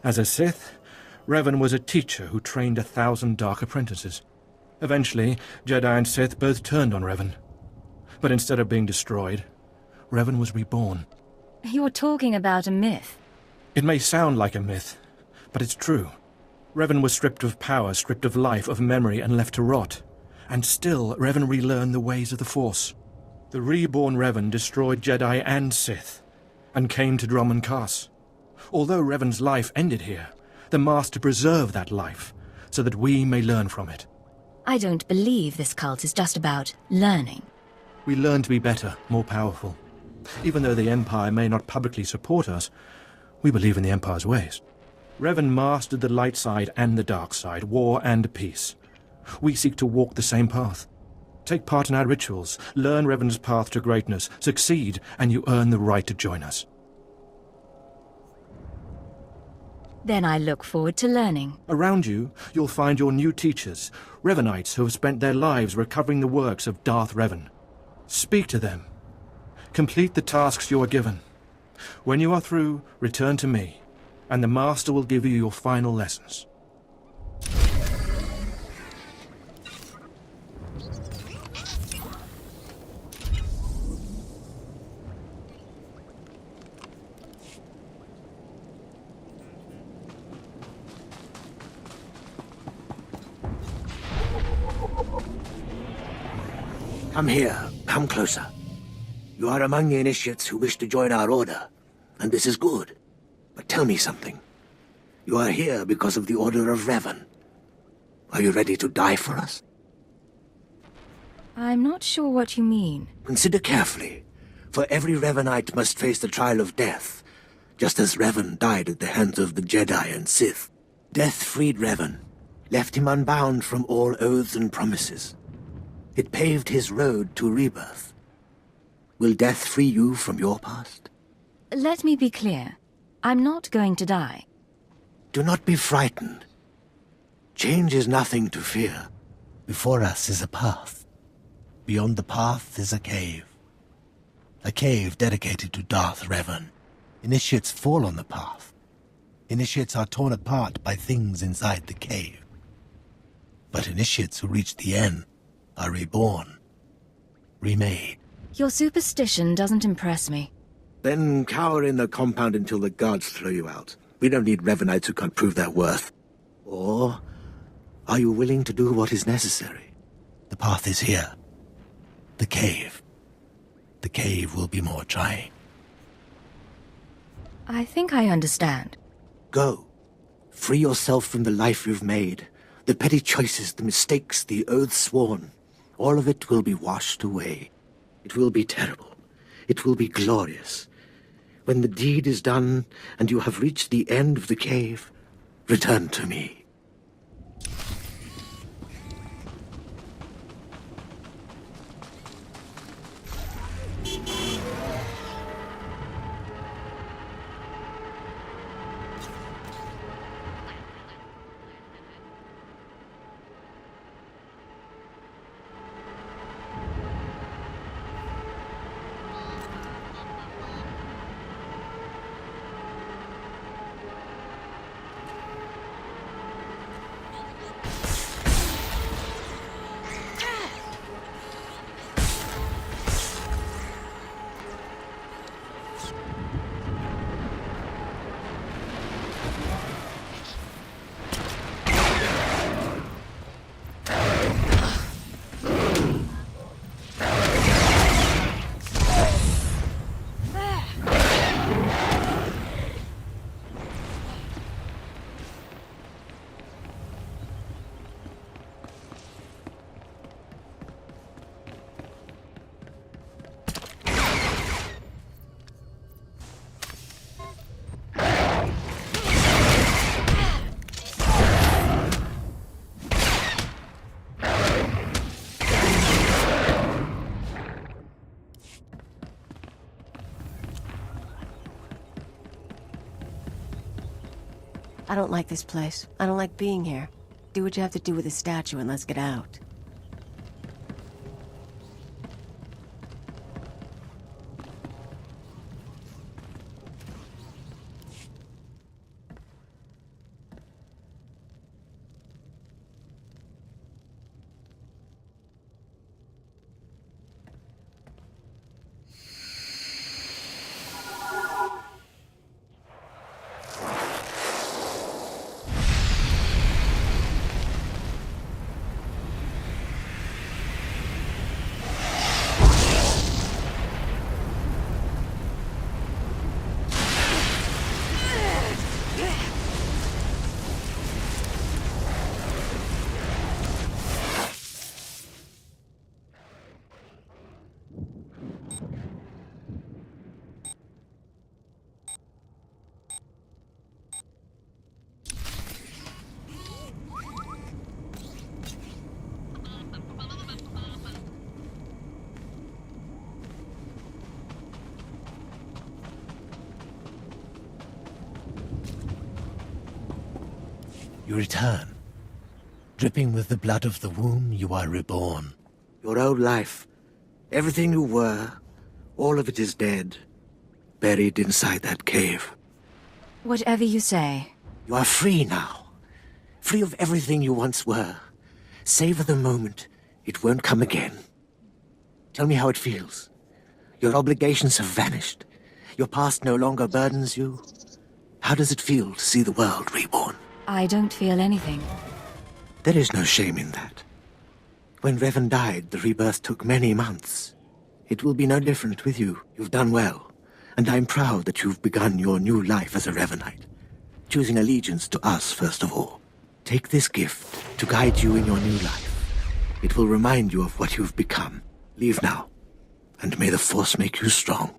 Speaker 9: As a Sith, Revan was a teacher who trained 1,000 dark apprentices. Eventually, Jedi and Sith both turned on Revan. But instead of being destroyed, Revan was reborn.
Speaker 2: You're talking about a myth.
Speaker 9: It may sound like a myth, but it's true. Revan was stripped of power, stripped of life, of memory, and left to rot. And still, Revan relearned the ways of the Force. The reborn Revan destroyed Jedi and Sith, and came to Dromund Kaas. Although Revan's life ended here, the Master preserved that life, so that we may learn from it.
Speaker 2: I don't believe this cult is just about learning.
Speaker 9: We learn to be better, more powerful. Even though the Empire may not publicly support us, we believe in the Empire's ways. Revan mastered the light side and the dark side, war and peace. We seek to walk the same path. Take part in our rituals, learn Revan's path to greatness, succeed, and you earn the right to join us.
Speaker 2: Then I look forward to learning.
Speaker 9: Around you, you'll find your new teachers, Revanites who have spent their lives recovering the works of Darth Revan. Speak to them. Complete the tasks you are given. When you are through, return to me, and the Master will give you your final lessons.
Speaker 15: Come here. Come closer. You are among the initiates who wish to join our order, and this is good. But tell me something. You are here because of the Order of Revan. Are you ready to die for us?
Speaker 2: I'm not sure what you mean.
Speaker 15: Consider carefully, for every Revanite must face the trial of death, just as Revan died at the hands of the Jedi and Sith. Death freed Revan, left him unbound from all oaths and promises. It paved his road to rebirth. Will death free you from your past?
Speaker 2: Let me be clear. I'm not going to die.
Speaker 15: Do not be frightened. Change is nothing to fear. Before us is a path. Beyond the path is a cave. A cave dedicated to Darth Revan. Initiates fall on the path. Initiates are torn apart by things inside the cave. But initiates who reach the end are reborn. Remade.
Speaker 2: Your superstition doesn't impress me.
Speaker 15: Then cower in the compound until the guards throw you out. We don't need Revanites who can't prove their worth. Or are you willing to do what is necessary? The path is here. The cave. The cave will be more trying.
Speaker 2: I think I understand.
Speaker 15: Go. Free yourself from the life you've made. The petty choices, the mistakes, the oaths sworn. All of it will be washed away. It will be terrible. It will be glorious. When the deed is done, and you have reached the end of the cave, return to me.
Speaker 4: I don't like this place. I don't like being here. Do what you have to do with the statue and let's get out. You return. Dripping with the blood of the womb, you are reborn. Your old life, everything you were, all of it is dead, buried inside that cave.
Speaker 2: Whatever you say.
Speaker 15: You are free now. Free of everything you once were. Savor the moment. It won't come again. Tell me how it feels. Your obligations have vanished. Your past no longer burdens you. How does it feel to see the world reborn?
Speaker 2: I don't feel anything.
Speaker 15: There is no shame in that.
Speaker 4: When Revan died, the rebirth took many months. It will be no different with you. You've done well, and I'm proud that you've begun your new life as a Revanite, choosing allegiance to us first of all. Take this gift to guide you in your new life. It will remind you of what you've become. Leave now, and may the Force make you strong.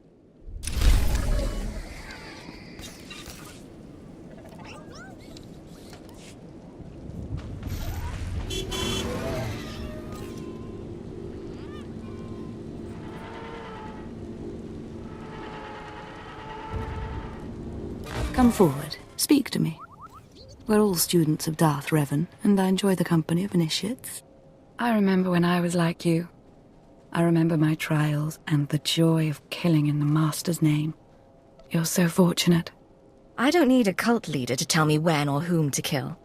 Speaker 10: Come forward. Speak to me. We're all students of Darth Revan, and I enjoy the company of initiates. I remember when I was like you. I remember my trials and the joy of killing in the Master's name. You're so fortunate.
Speaker 2: I don't need a cult leader to tell me when or whom to kill.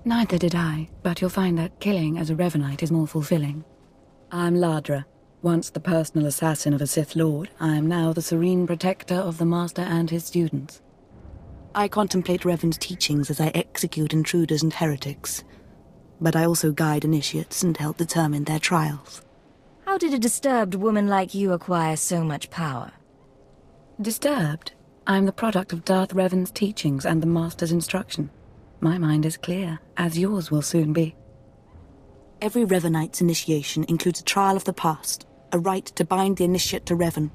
Speaker 10: Neither did I, but you'll find that killing as a Revanite is more fulfilling. I'm Ladra. Once the personal assassin of a Sith Lord, I am now the serene protector of the Master and his students. I contemplate Revan's teachings as I execute intruders and heretics, but I also guide initiates and help determine their trials.
Speaker 2: How did a disturbed woman like you acquire so much power?
Speaker 10: Disturbed? I'm the product of Darth Revan's teachings and the Master's instruction. My mind is clear, as yours will soon be. Every Revanite's initiation includes a trial of the past, a rite to bind the initiate to Revan.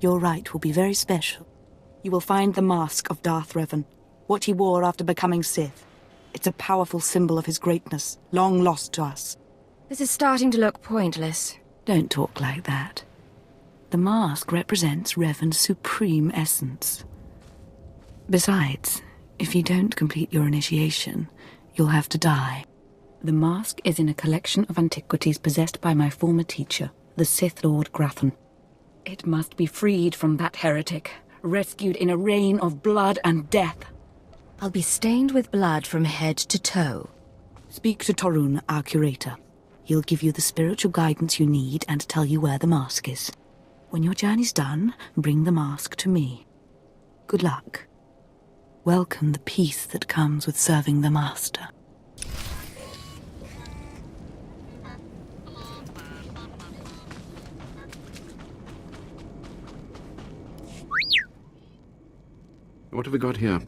Speaker 10: Your rite will be very special. You will find the mask of Darth Revan, what he wore after becoming Sith. It's a powerful symbol of his greatness, long lost to us.
Speaker 2: This is starting to look pointless.
Speaker 10: Don't talk like that. The mask represents Revan's supreme essence. Besides, if you don't complete your initiation, you'll have to die. The mask is in a collection of antiquities possessed by my former teacher, the Sith Lord Grathan. It must be freed from that heretic, rescued in a rain of blood and death.
Speaker 2: I'll be stained with blood from head to toe.
Speaker 10: Speak to Torun, our curator. He'll give you the spiritual guidance you need and tell you where the mask is. When your journey's done, bring the mask to me. Good luck. Welcome the peace that comes with serving the Master.
Speaker 17: What have we got here?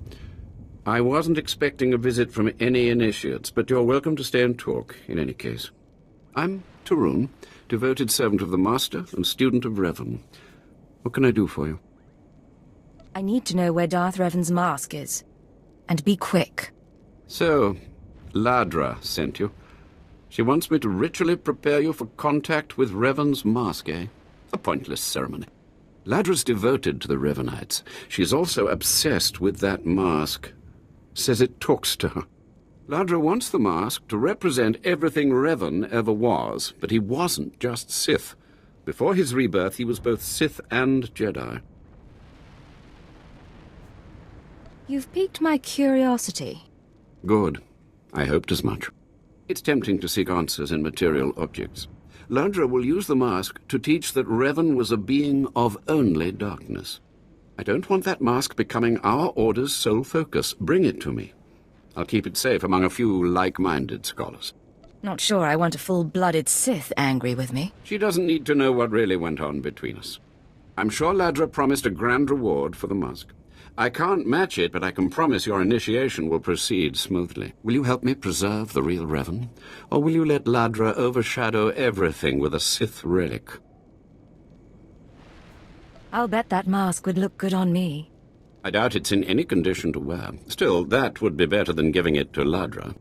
Speaker 17: I wasn't expecting a visit from any initiates, but you're welcome to stay and talk, in any case. I'm Torun, devoted servant of the Master and student of Revan. What can I do for you?
Speaker 2: I need to know where Darth Revan's mask is. And be quick.
Speaker 17: So, Ladra sent you. She wants me to ritually prepare you for contact with Revan's mask, eh? A pointless ceremony. Ladra's devoted to the Revanites. She's also obsessed with that mask. Says it talks to her. Ladra wants the mask to represent everything Revan ever was, but he wasn't just Sith. Before his rebirth, he was both Sith and Jedi.
Speaker 2: You've piqued my curiosity.
Speaker 17: Good. I hoped as much. It's tempting to seek answers in material objects. Ladra will use the mask to teach that Revan was a being of only darkness. I don't want that mask becoming our Order's sole focus. Bring it to me. I'll keep it safe among a few like-minded scholars.
Speaker 2: Not sure I want a full-blooded Sith angry with me.
Speaker 17: She doesn't need to know what really went on between us. I'm sure Ladra promised a grand reward for the mask. I can't match it, but I can promise your initiation will proceed smoothly. Will you help me preserve the real Revan? Or will you let Ladra overshadow everything with a Sith relic?
Speaker 2: I'll bet that mask would look good on me.
Speaker 17: I doubt it's in any condition to wear. Still, that would be better than giving it to Ladra.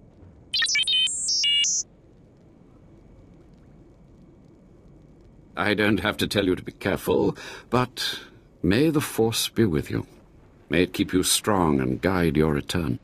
Speaker 17: I don't have to tell you to be careful, but may the Force be with you. May it keep you strong and guide your return.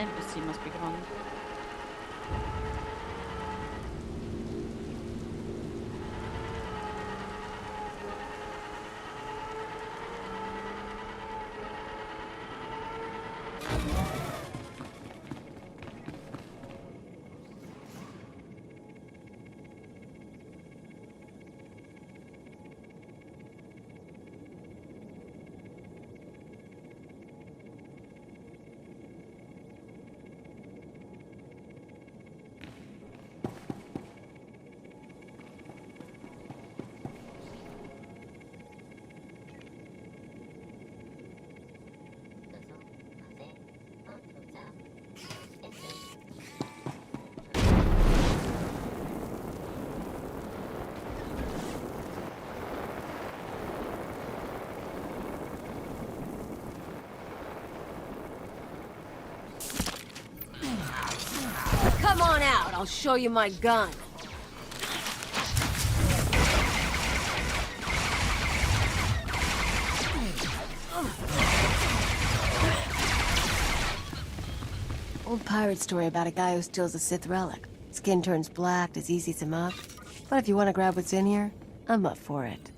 Speaker 13: embassy must be gone.
Speaker 18: Come on out, I'll show you my gun. Old pirate story about a guy who steals a Sith relic. Skin turns black, disease eats him up. But if you want to grab what's in here, I'm up for it.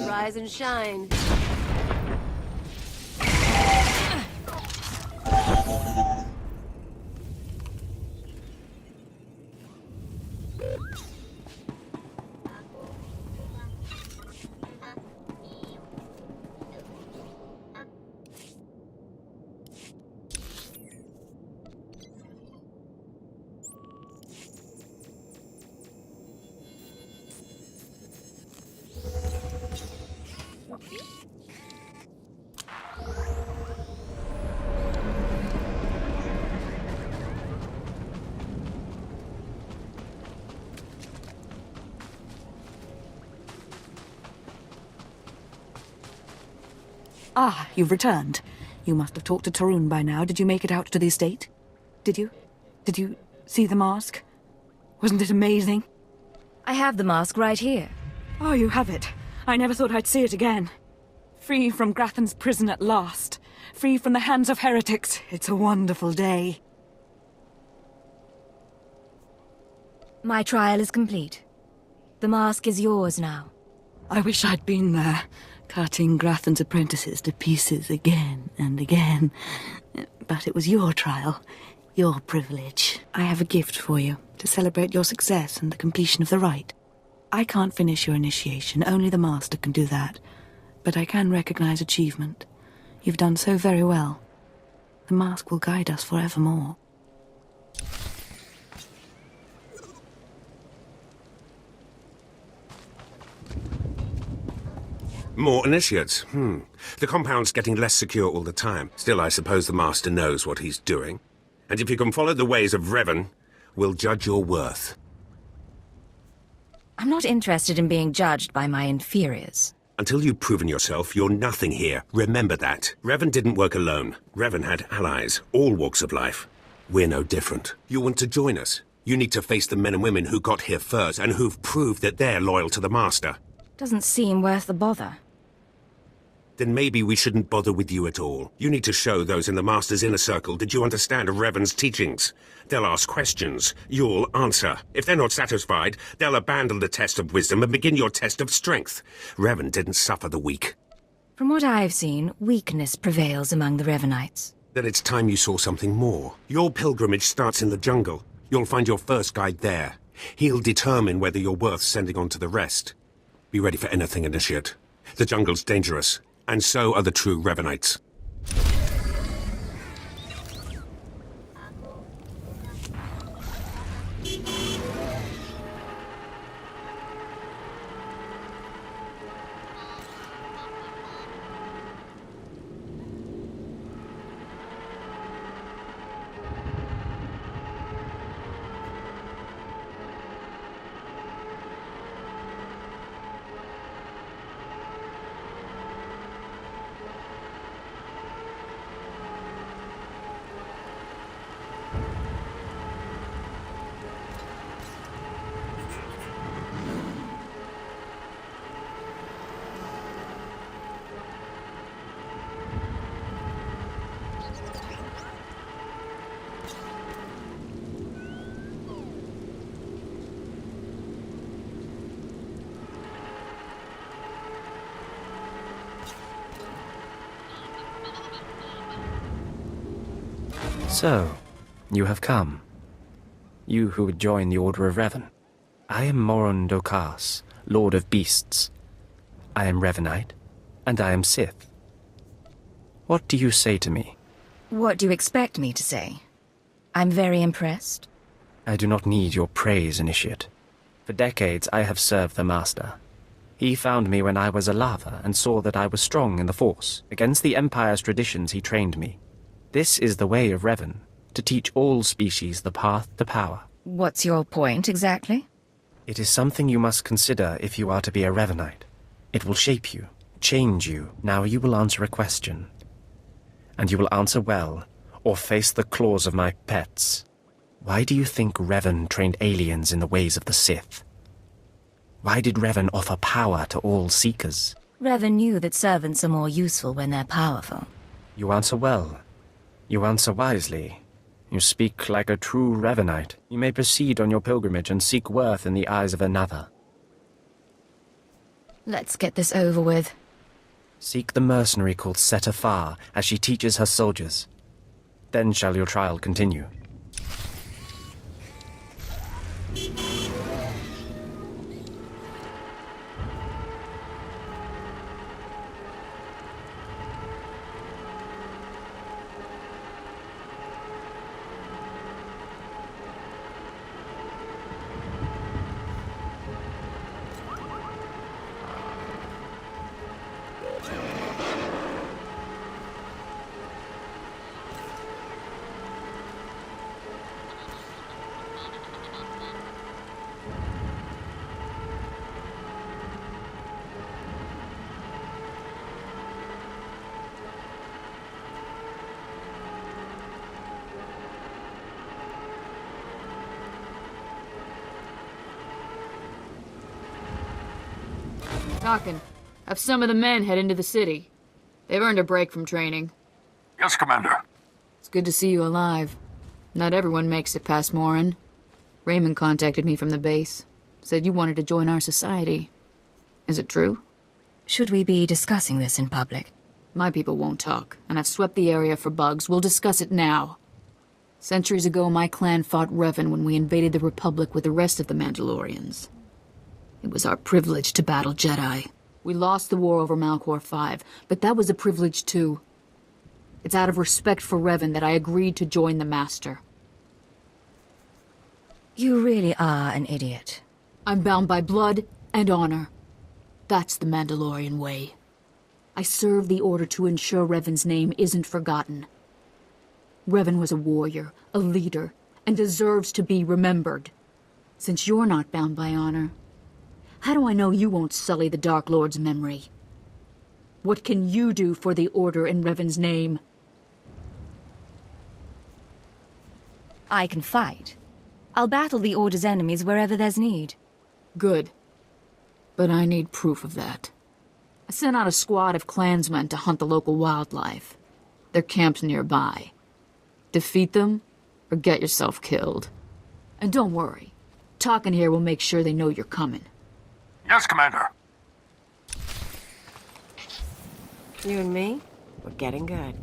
Speaker 18: Rise and shine.
Speaker 10: Ah, you've returned. You must have talked to Tarun by now. Did you make it out to the estate? Did you? Did you see the mask? Wasn't it amazing?
Speaker 2: I have the mask right here.
Speaker 10: Oh, you have it. I never thought I'd see it again. Free from Grathan's prison at last. Free from the hands of heretics. It's a wonderful day.
Speaker 2: My trial is complete. The mask is yours now.
Speaker 10: I wish I'd been there, cutting Grathan's apprentices to pieces again and again. But it was your trial, your privilege. I have a gift for you, to celebrate your success and the completion of the rite. I can't finish your initiation, only the Master can do that. But I can recognize achievement. You've done so very well. The mask will guide us forevermore.
Speaker 19: More initiates. The compound's getting less secure all the time. Still, I suppose the Master knows what he's doing. And if you can follow the ways of Revan, we'll judge your worth.
Speaker 2: I'm not interested in being judged by my inferiors.
Speaker 19: Until you've proven yourself, you're nothing here. Remember that. Revan didn't work alone. Revan had allies, all walks of life. We're no different. You want to join us? You need to face the men and women who got here first and who've proved that they're loyal to the Master.
Speaker 2: Doesn't seem worth the bother.
Speaker 19: Then maybe we shouldn't bother with you at all. You need to show those in the Master's inner circle that you understand Revan's teachings. They'll ask questions. You'll answer. If they're not satisfied, they'll abandon the test of wisdom and begin your test of strength. Revan didn't suffer the weak.
Speaker 2: From what I've seen, weakness prevails among the Revanites.
Speaker 19: Then it's time you saw something more. Your pilgrimage starts in the jungle. You'll find your first guide there. He'll determine whether you're worth sending on to the rest. Be ready for anything, Initiate. The jungle's dangerous. And so are the true Revanites.
Speaker 11: So, you have come. You who would join the Order of Revan. I am Moron Dokas, Lord of Beasts. I am Revanite, and I am Sith. What do you say to me?
Speaker 2: What do you expect me to say? I'm very impressed.
Speaker 11: I do not need your praise, Initiate. For decades I have served the Master. He found me when I was a lava and saw that I was strong in the Force. Against the Empire's traditions he trained me. This is the way of Revan, to teach all species the path to power.
Speaker 2: What's your point, exactly?
Speaker 11: It is something you must consider if you are to be a Revanite. It will shape you, change you. Now you will answer a question. And you will answer well, or face the claws of my pets. Why do you think Revan trained aliens in the ways of the Sith? Why did Revan offer power to all Seekers?
Speaker 2: Revan knew that servants are more useful when they're powerful.
Speaker 11: You answer well. You answer wisely. You speak like a true Revanite. You may proceed on your pilgrimage and seek worth in the eyes of another.
Speaker 2: Let's get this over with.
Speaker 11: Seek the mercenary called SWTOR as she teaches her soldiers. Then shall your trial continue.
Speaker 14: Tarkin,
Speaker 20: Have some of the men head into the city. They've earned a break from training.
Speaker 1: Yes, Commander.
Speaker 20: It's good to see you alive. Not everyone makes it past Morin. Raymond contacted me from the base. Said you wanted to join our society. Is it true?
Speaker 2: Should we be discussing this in public?
Speaker 20: My people won't talk, and I've swept the area for bugs. We'll discuss it now. Centuries ago, my clan fought Revan when we invaded the Republic with the rest of the Mandalorians. It was our privilege to battle Jedi. We lost the war over Malchor 5, but that was a privilege too. It's out of respect for Revan that I agreed to join the Master.
Speaker 2: You really are an idiot.
Speaker 20: I'm bound by blood and honor. That's the Mandalorian way. I serve the Order to ensure Revan's name isn't forgotten. Revan was a warrior, a leader, and deserves to be remembered. Since you're not bound by honor, how do I know you won't sully the Dark Lord's memory? What can you do for the Order in Revan's name?
Speaker 2: I can fight. I'll battle the Order's enemies wherever there's need.
Speaker 20: Good. But I need proof of that. I sent out a squad of clansmen to hunt the local wildlife. They're camped nearby. Defeat them, or get yourself killed. And don't worry. Talking here will make sure they know you're coming.
Speaker 1: Yes, Commander.
Speaker 18: You and me, we're getting good.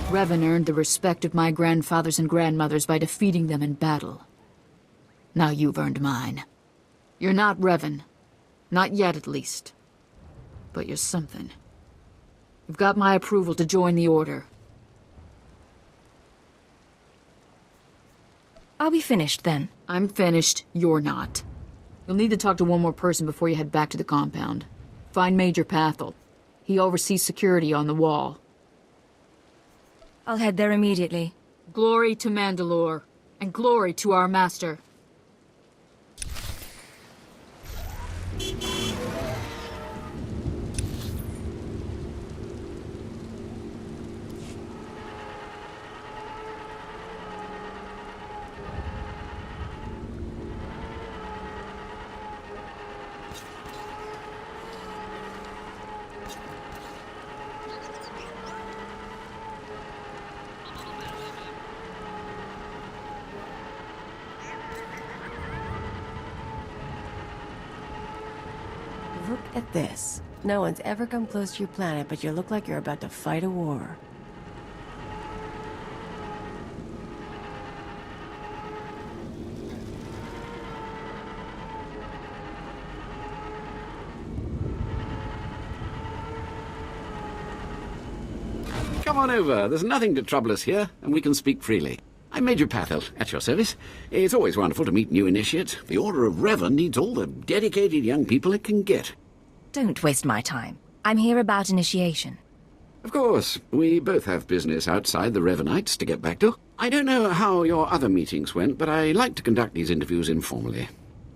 Speaker 20: Revan earned the respect of my grandfathers and grandmothers by defeating them in battle. Now you've earned mine. You're not Revan. Not yet, at least. But you're something. You've got my approval to join the Order.
Speaker 2: Are we finished, then?
Speaker 20: I'm finished. You're not. You'll need to talk to one more person before you head back to the compound. Find Major Pathel. He oversees security on the wall.
Speaker 2: I'll head there immediately.
Speaker 20: Glory to Mandalore, and glory to our master.
Speaker 18: Look at this. No one's ever come close to your planet, but you look like you're about to fight a war.
Speaker 17: Come on over. There's nothing to trouble us here, and we can speak freely. I'm Major Pathel, at your service. It's always wonderful to meet new initiates. The Order of Revan needs all the dedicated young people it can get.
Speaker 2: Don't waste my time. I'm here about initiation.
Speaker 17: Of course, we both have business outside the Revanites to get back to. I don't know how your other meetings went, but I like to conduct these interviews informally.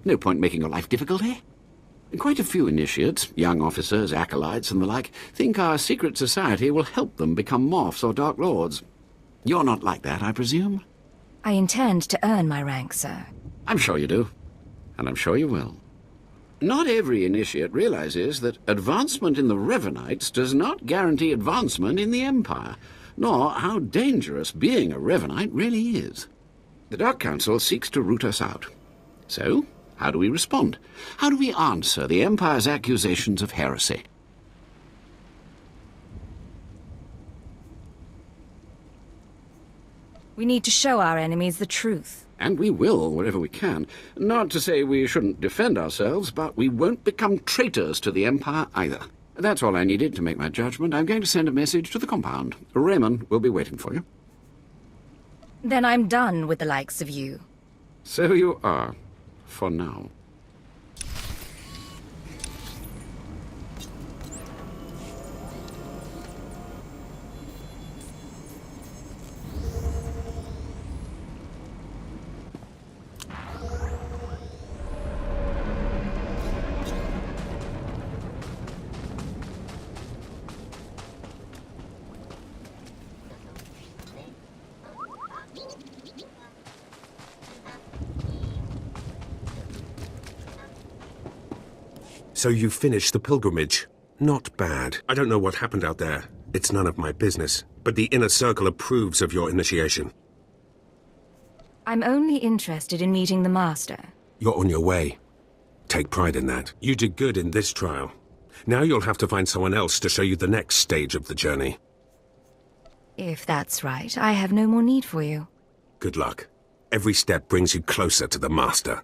Speaker 17: No point making your life difficult, eh? Quite a few initiates, young officers, acolytes, and the like, think our secret society will help them become Morphs or Dark Lords. You're not like that, I presume?
Speaker 2: I intend to earn my rank, sir.
Speaker 17: I'm sure you do. And I'm sure you will. Not every initiate realizes that advancement in the Revanites does not guarantee advancement in the Empire, nor how dangerous being a Revanite really is. The Dark Council seeks to root us out. So, how do we respond? How do we answer the Empire's accusations of heresy?
Speaker 2: We need to show our enemies the truth.
Speaker 17: And we will, wherever we can. Not to say we shouldn't defend ourselves, but we won't become traitors to the Empire either. That's all I needed to make my judgment. I'm going to send a message to the compound. Raymond will be waiting for you.
Speaker 2: Then I'm done with the likes of you.
Speaker 17: So you are, for now.
Speaker 19: So you finished the pilgrimage. Not bad. I don't know what happened out there. It's none of my business. But the Inner Circle approves of your initiation.
Speaker 2: I'm only interested in meeting the Master.
Speaker 19: You're on your way. Take pride in that. You did good in this trial. Now you'll have to find someone else to show you the next stage of the journey.
Speaker 2: If that's right, I have no more need for you.
Speaker 19: Good luck. Every step brings you closer to the Master.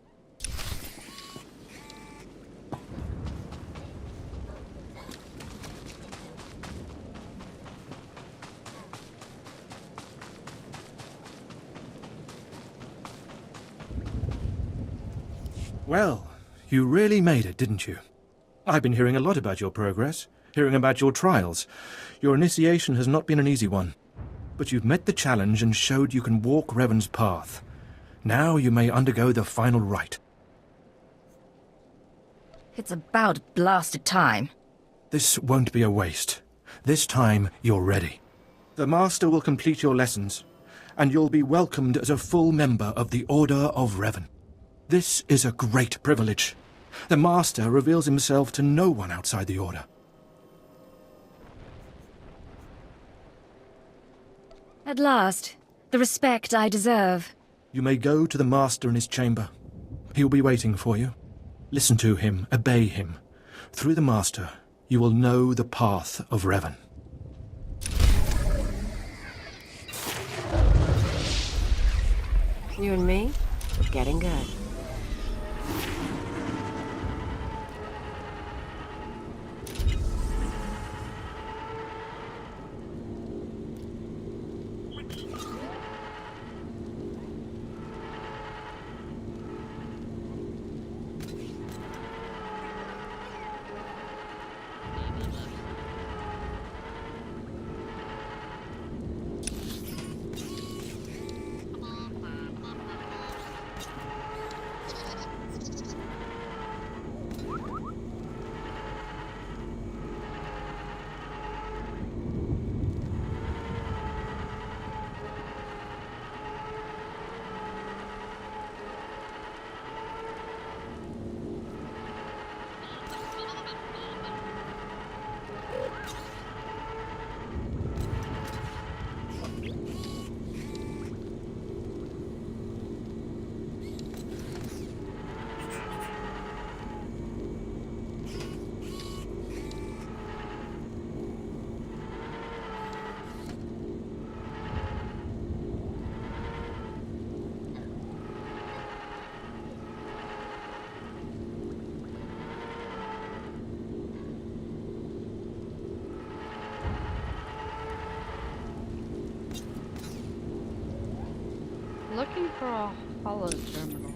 Speaker 9: Well, you really made it, didn't you? I've been hearing a lot about your progress, hearing about your trials. Your initiation has not been an easy one. But you've met the challenge and showed you can walk Revan's path. Now you may undergo the final rite.
Speaker 2: It's about blasted time.
Speaker 9: This won't be a waste. This time you're ready. The Master will complete your lessons, and you'll be welcomed as a full member of the Order of Revan. This is a great privilege. The Master reveals himself to no one outside the Order.
Speaker 2: At last, the respect I deserve.
Speaker 9: You may go to the Master in his chamber. He'll be waiting for you. Listen to him, obey him. Through the Master, you will know the path of Revan.
Speaker 18: You and me, we're getting good.
Speaker 13: for a hollow terminal.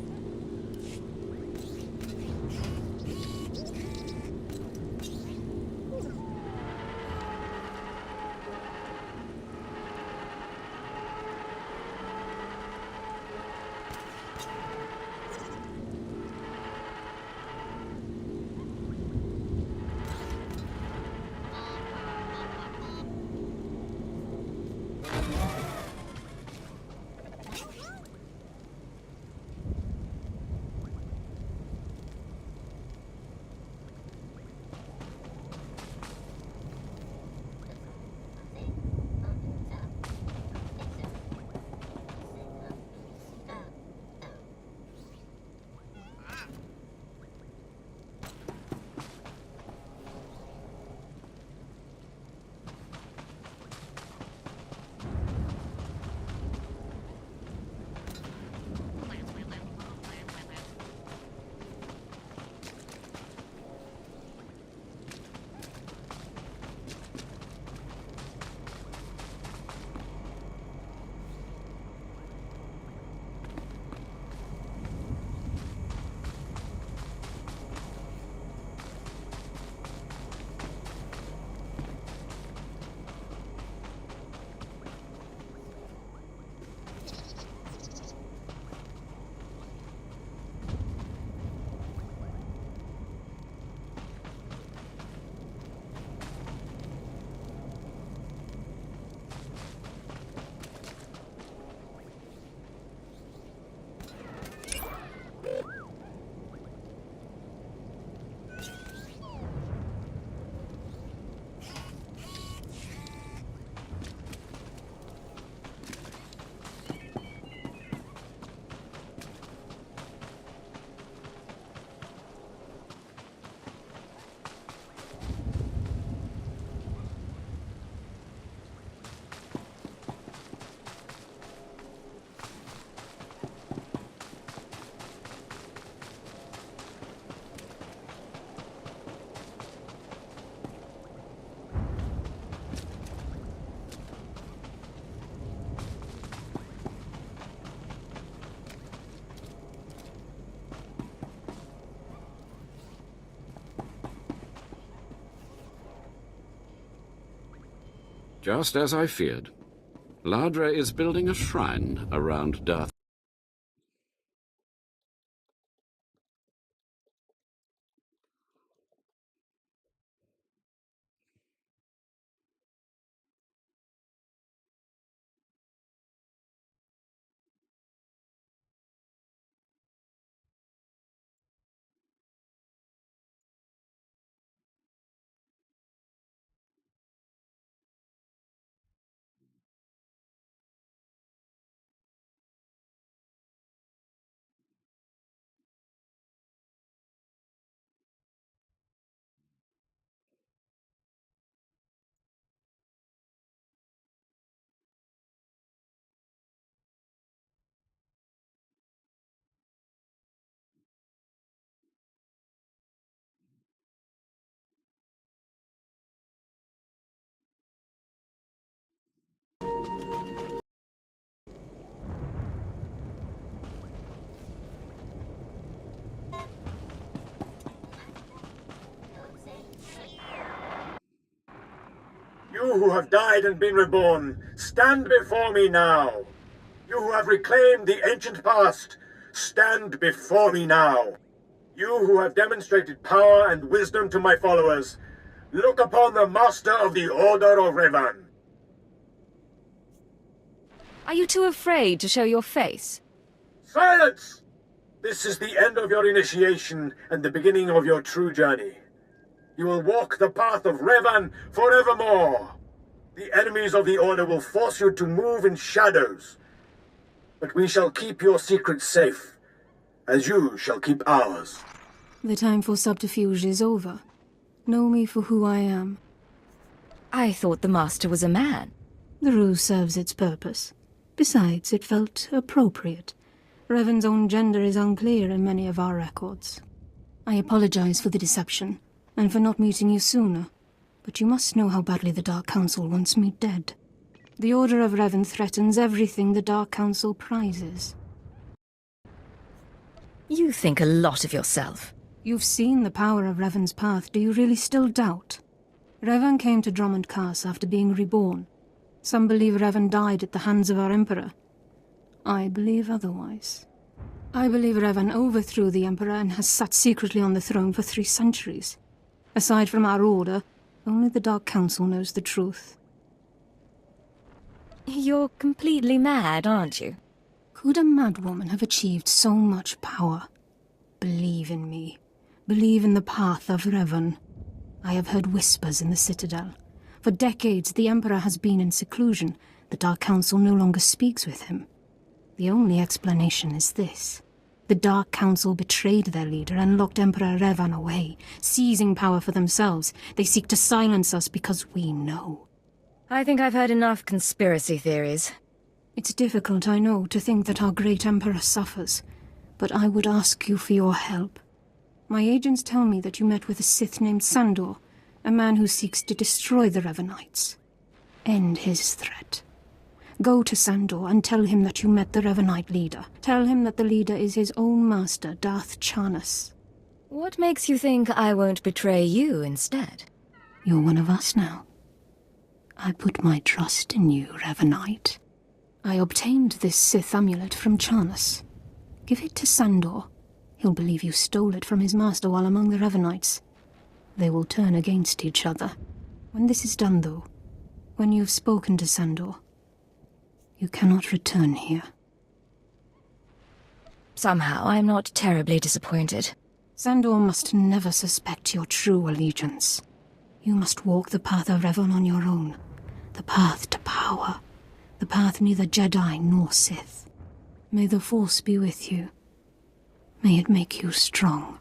Speaker 17: Just as I feared. Ladra is building a shrine around Darth.
Speaker 2: You who have died and been reborn, stand before me now. You who have reclaimed the ancient past, stand before me now. You who have demonstrated power and wisdom to my followers, look upon the Master of the Order of Revan. Are you too afraid to show your face? Silence! This is the end of your initiation and the beginning of your true journey. You will walk the path of Revan forevermore. The enemies of the Order will force you to move in shadows. But we shall keep your secrets safe, as you shall keep ours.
Speaker 14: The time for subterfuge is over. Know me for who I am.
Speaker 2: I thought the Master was a man.
Speaker 14: The ruse serves its purpose. Besides, it felt appropriate. Revan's own gender is unclear in many of our records. I apologize for the deception, and for not meeting you sooner. But you must know how badly the Dark Council wants me dead. The Order of Revan threatens everything the Dark Council prizes.
Speaker 2: You think a lot of yourself.
Speaker 14: You've seen the power of Revan's path. Do you really still doubt? Revan came to Drummond Cast after being reborn. Some believe Revan died at the hands of our Emperor. I believe otherwise. I believe Revan overthrew the Emperor and has sat secretly on the throne for 3 centuries. Aside from our order, only the Dark Council knows the truth.
Speaker 2: You're completely mad, aren't you?
Speaker 14: Could a madwoman have achieved so much power? Believe in me. Believe in the path of Revan. I have heard whispers in the Citadel. For decades, the Emperor has been in seclusion. The Dark Council no longer speaks with him. The only explanation is this. The Dark Council betrayed their leader and locked Emperor Revan away, seizing power for themselves. They seek to silence us because we know.
Speaker 2: I think I've heard enough conspiracy theories.
Speaker 14: It's difficult, I know, to think that our great Emperor suffers, but I would ask you for your help. My agents tell me that you met with a Sith named Sandor, a man who seeks to destroy the Revanites. End his threat. Go to Sandor and tell him that you met the Revanite leader. Tell him that the leader is his own master, Darth Charnas.
Speaker 2: What makes you think I won't betray you instead?
Speaker 14: You're one of us now. I put my trust in you, Revanite. I obtained this Sith amulet from Charnas. Give it to Sandor. He'll believe you stole it from his master while among the Revanites. They will turn against each other. When this is done, though, when you've spoken to Sandor, you cannot return here.
Speaker 2: Somehow, I'm not terribly disappointed.
Speaker 14: Sandor must never suspect your true allegiance. You must walk the path of Revan on your own. The path to power. The path neither Jedi nor Sith. May the Force be with you. May it make you strong.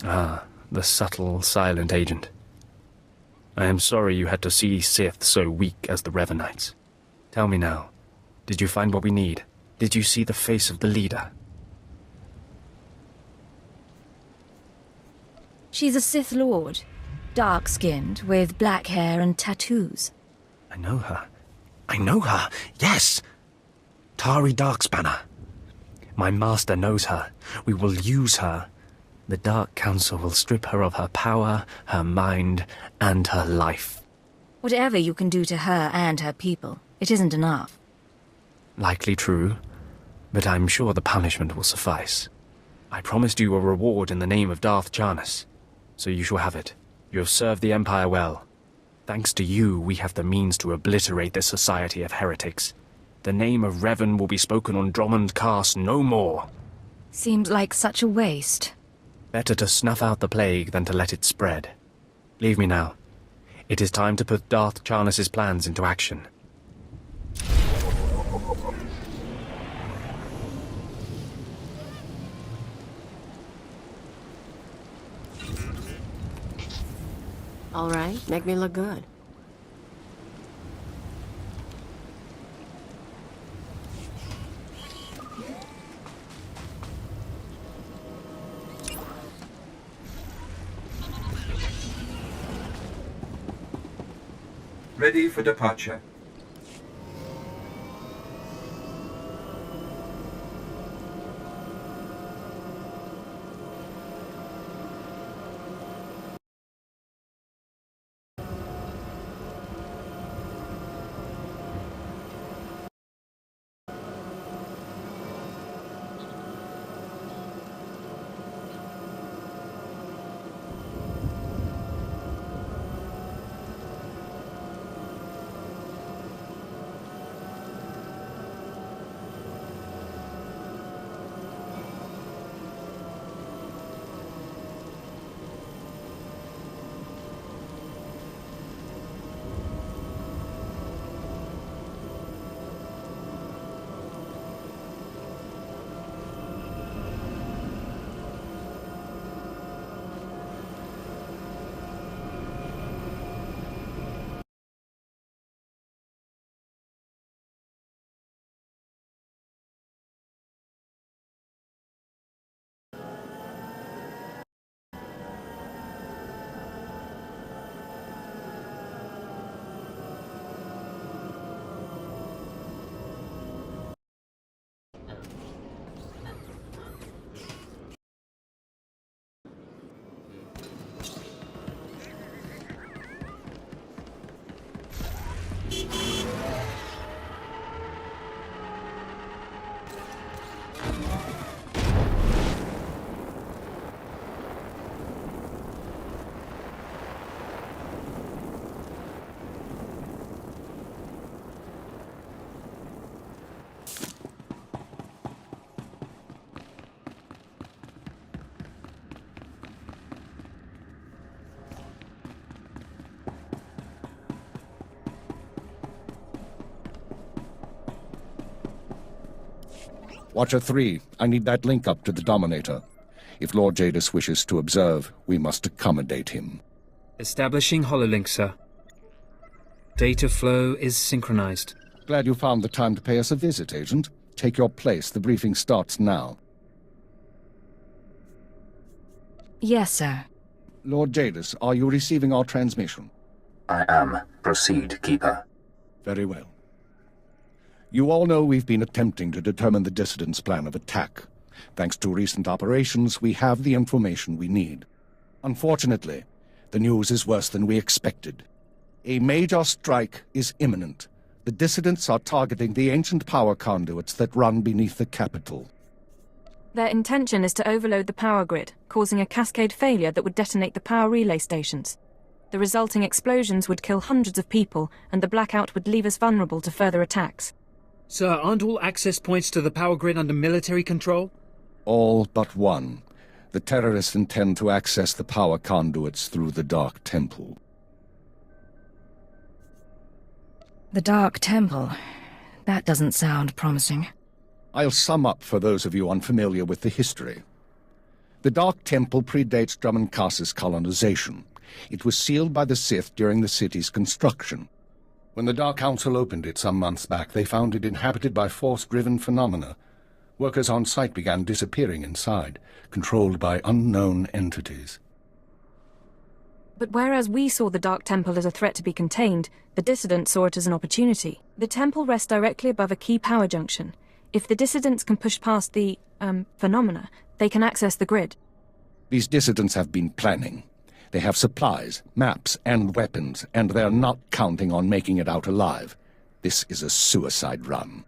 Speaker 11: Ah, the subtle, silent agent. I am sorry you had to see Sith so weak as the Revanites. Tell me now, did you find what we need? Did you see the face of the leader?
Speaker 2: She's a Sith Lord, dark-skinned, with black hair and tattoos.
Speaker 11: I know her. I know her, yes! Tari Darkspanner. My master knows her. We will use her. The Dark Council will strip her of her power, her mind, and her life.
Speaker 2: Whatever you can do to her and her people, it isn't enough.
Speaker 11: Likely true, but I'm sure the punishment will suffice. I promised you a reward in the name of Darth Charnas, so you shall have it. You have served the Empire well. Thanks to you, we have the means to obliterate this society of heretics. The name of Revan will be spoken on Drummond Cast no more.
Speaker 2: Seems like such a waste.
Speaker 11: Better to snuff out the plague than to let it spread. Leave me now. It is time to put Darth Charnas' plans into action.
Speaker 18: All right, make me look good.
Speaker 21: Ready for departure.
Speaker 3: Watcher 3, I need that link up to the Dominator. If Lord Jadis wishes to observe, we must accommodate him.
Speaker 5: Establishing hololink, sir. Data flow is synchronized.
Speaker 3: Glad you found the time to pay us a visit, Agent. Take your place. The briefing starts now.
Speaker 14: Yes, sir.
Speaker 3: Lord Jadis, are you receiving our transmission?
Speaker 7: I am. Proceed, Keeper.
Speaker 3: Very well. You all know we've been attempting to determine the Dissidents' plan of attack. Thanks to recent operations, we have the information we need. Unfortunately, the news is worse than we expected. A major strike is imminent. The Dissidents are targeting the ancient power conduits that run beneath the capital.
Speaker 8: Their intention is to overload the power grid, causing a cascade failure that would detonate the power relay stations. The resulting explosions would kill hundreds of people, and the blackout would leave us vulnerable to further attacks.
Speaker 5: Sir, aren't all access points to the power grid under military control?
Speaker 3: All but one. The terrorists intend to access the power conduits through the Dark Temple.
Speaker 14: The Dark Temple. That doesn't sound promising.
Speaker 3: I'll sum up for those of you unfamiliar with the history. The Dark Temple predates Drummond Cass's colonization. It was sealed by the Sith during the city's construction. When the Dark Council opened it some months back, they found it inhabited by force-driven phenomena. Workers on site began disappearing inside, controlled by unknown entities.
Speaker 8: But whereas we saw the Dark Temple as a threat to be contained, the Dissidents saw it as an opportunity. The temple rests directly above a key power junction. If the Dissidents can push past the, phenomena, they can access the grid.
Speaker 3: These Dissidents have been planning. They have supplies, maps, and weapons, and they're not counting on making it out alive. This is a suicide run.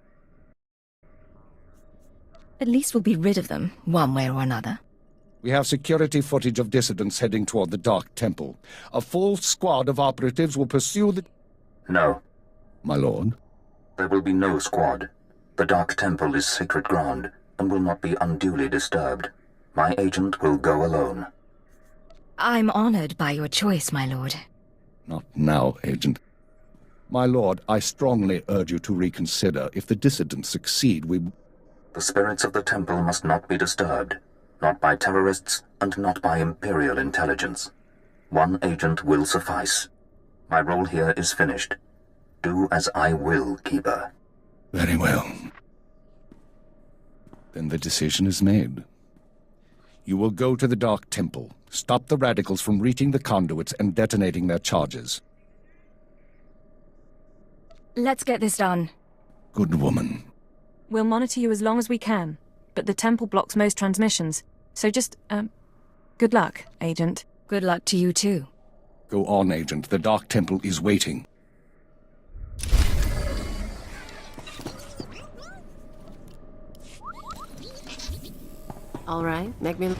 Speaker 14: At least we'll be rid of them, one way or another.
Speaker 3: We have security footage of Dissidents heading toward the Dark Temple. A full squad of operatives will pursue the...
Speaker 7: No.
Speaker 3: My lord?
Speaker 7: There will be no squad. The Dark Temple is sacred ground and will not be unduly disturbed. My agent will go alone.
Speaker 14: I'm honored by your choice, my lord.
Speaker 3: Not now, Agent. My lord, I strongly urge you to reconsider. If the Dissidents succeed, we...
Speaker 7: The spirits of the temple must not be disturbed. Not by terrorists, and not by Imperial intelligence. One agent will suffice. My role here is finished. Do as I will, Keeper.
Speaker 3: Very well. Then the decision is made. You will go to the Dark Temple, stop the radicals from reaching the conduits and detonating their charges.
Speaker 14: Let's get this done.
Speaker 3: Good woman.
Speaker 8: We'll monitor you as long as we can, but the temple blocks most transmissions. So just, good luck, Agent.
Speaker 14: Good luck to you too.
Speaker 3: Go on, Agent. The Dark Temple is waiting.
Speaker 18: All right, make me...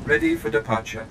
Speaker 21: Ready for departure.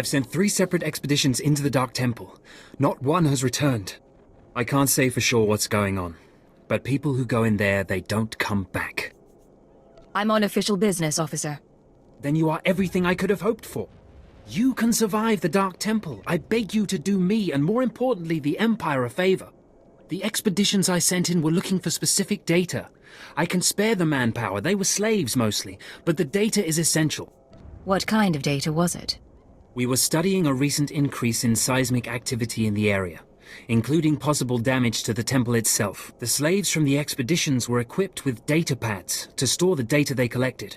Speaker 5: I've sent 3 separate expeditions into the Dark Temple. Not one has returned. I can't say for sure what's going on, but people who go in there, they don't come back.
Speaker 21: I'm on official business, officer.
Speaker 5: Then you are everything I could have hoped for. You can survive the Dark Temple. I beg you to do me, and more importantly, the Empire, a favor. The expeditions I sent in were looking for specific data. I can spare the manpower, they were slaves mostly, but the data is essential.
Speaker 21: What kind of data was it?
Speaker 5: We were studying a recent increase in seismic activity in the area, including possible damage to the temple itself. The slaves from the expeditions were equipped with data pads to store the data they collected.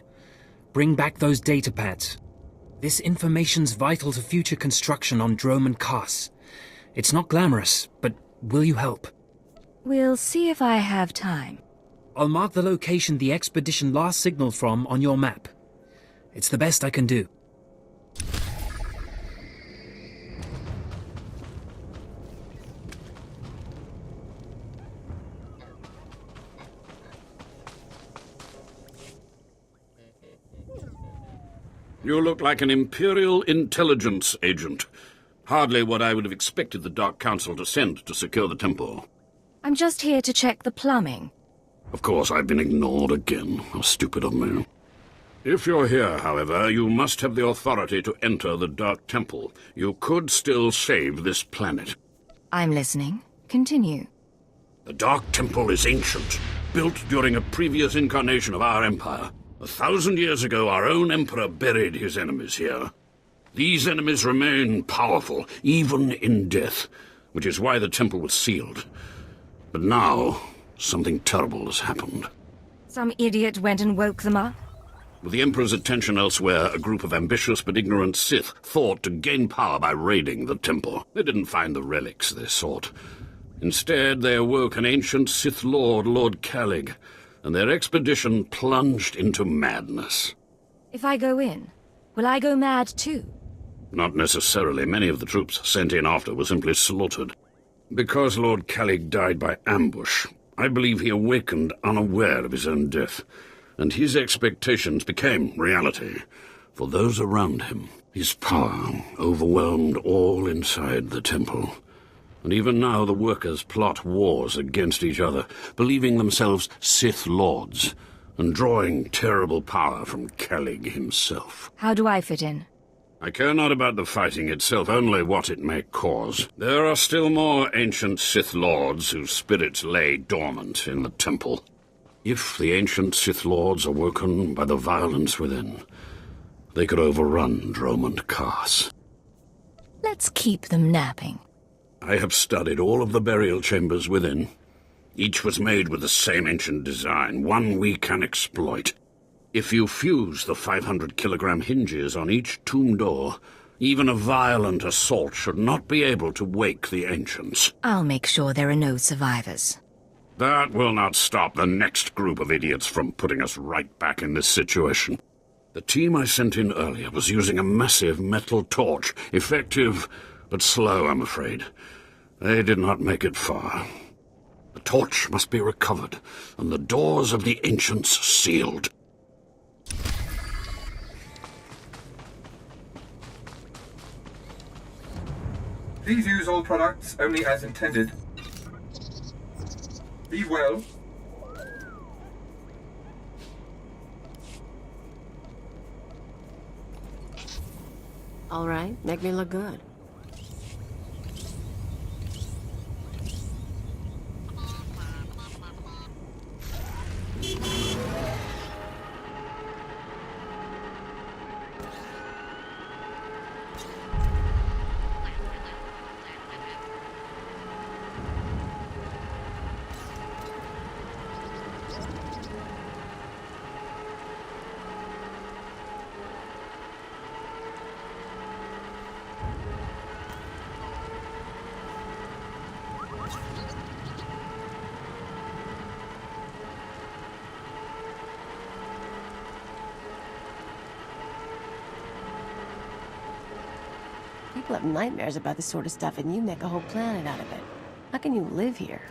Speaker 5: Bring back those data pads. This information's vital to future construction on Drome and Kars. It's not glamorous, but will you help?
Speaker 21: We'll see if I have time.
Speaker 5: I'll mark the location the expedition last signaled from on your map. It's the best I can do.
Speaker 17: You look like an Imperial intelligence agent. Hardly what I would have expected the Dark Council to send to secure the temple.
Speaker 21: I'm just here to check the plumbing.
Speaker 17: Of course, I've been ignored again. How stupid of me. If you're here, however, you must have the authority to enter the Dark Temple. You could still save this planet.
Speaker 21: I'm listening. Continue.
Speaker 17: The Dark Temple is ancient, built during a previous incarnation of our empire. 1,000 years ago, our own emperor buried his enemies here. These enemies remain powerful, even in death, which is why the temple was sealed. But now, something terrible has happened.
Speaker 21: Some idiot went and woke them up?
Speaker 17: With the Emperor's attention elsewhere, a group of ambitious but ignorant Sith thought to gain power by raiding the temple. They didn't find the relics they sought. Instead, they awoke an ancient Sith Lord, Lord Calig, and their expedition plunged into madness.
Speaker 21: If I go in, will I go mad too?
Speaker 17: Not necessarily. Many of the troops sent in after were simply slaughtered. Because Lord Calig died by ambush, I believe he awakened unaware of his own death, and his expectations became reality for those around him. His power overwhelmed all inside the temple. And even now the workers plot wars against each other, believing themselves Sith Lords, and drawing terrible power from Calig himself.
Speaker 21: How do I fit in?
Speaker 17: I care not about the fighting itself, only what it may cause. There are still more ancient Sith Lords whose spirits lay dormant in the temple. If the ancient Sith Lords are woken by the violence within, they could overrun Drome and Kars.
Speaker 21: Let's keep them napping.
Speaker 17: I have studied all of the burial chambers within. Each was made with the same ancient design, one we can exploit. If you fuse the 500-kilogram hinges on each tomb door, even a violent assault should not be able to wake the ancients.
Speaker 21: I'll make sure there are no survivors.
Speaker 17: That will not stop the next group of idiots from putting us right back in this situation. The team I sent in earlier was using a massive metal torch, effective but slow, I'm afraid. They did not make it far. The torch must be recovered, and the doors of the ancients sealed.
Speaker 22: Please use all products only as intended. Be well.
Speaker 18: All right, make me look good. People have nightmares about this sort of stuff, and you make a whole planet out of it. How can you live here?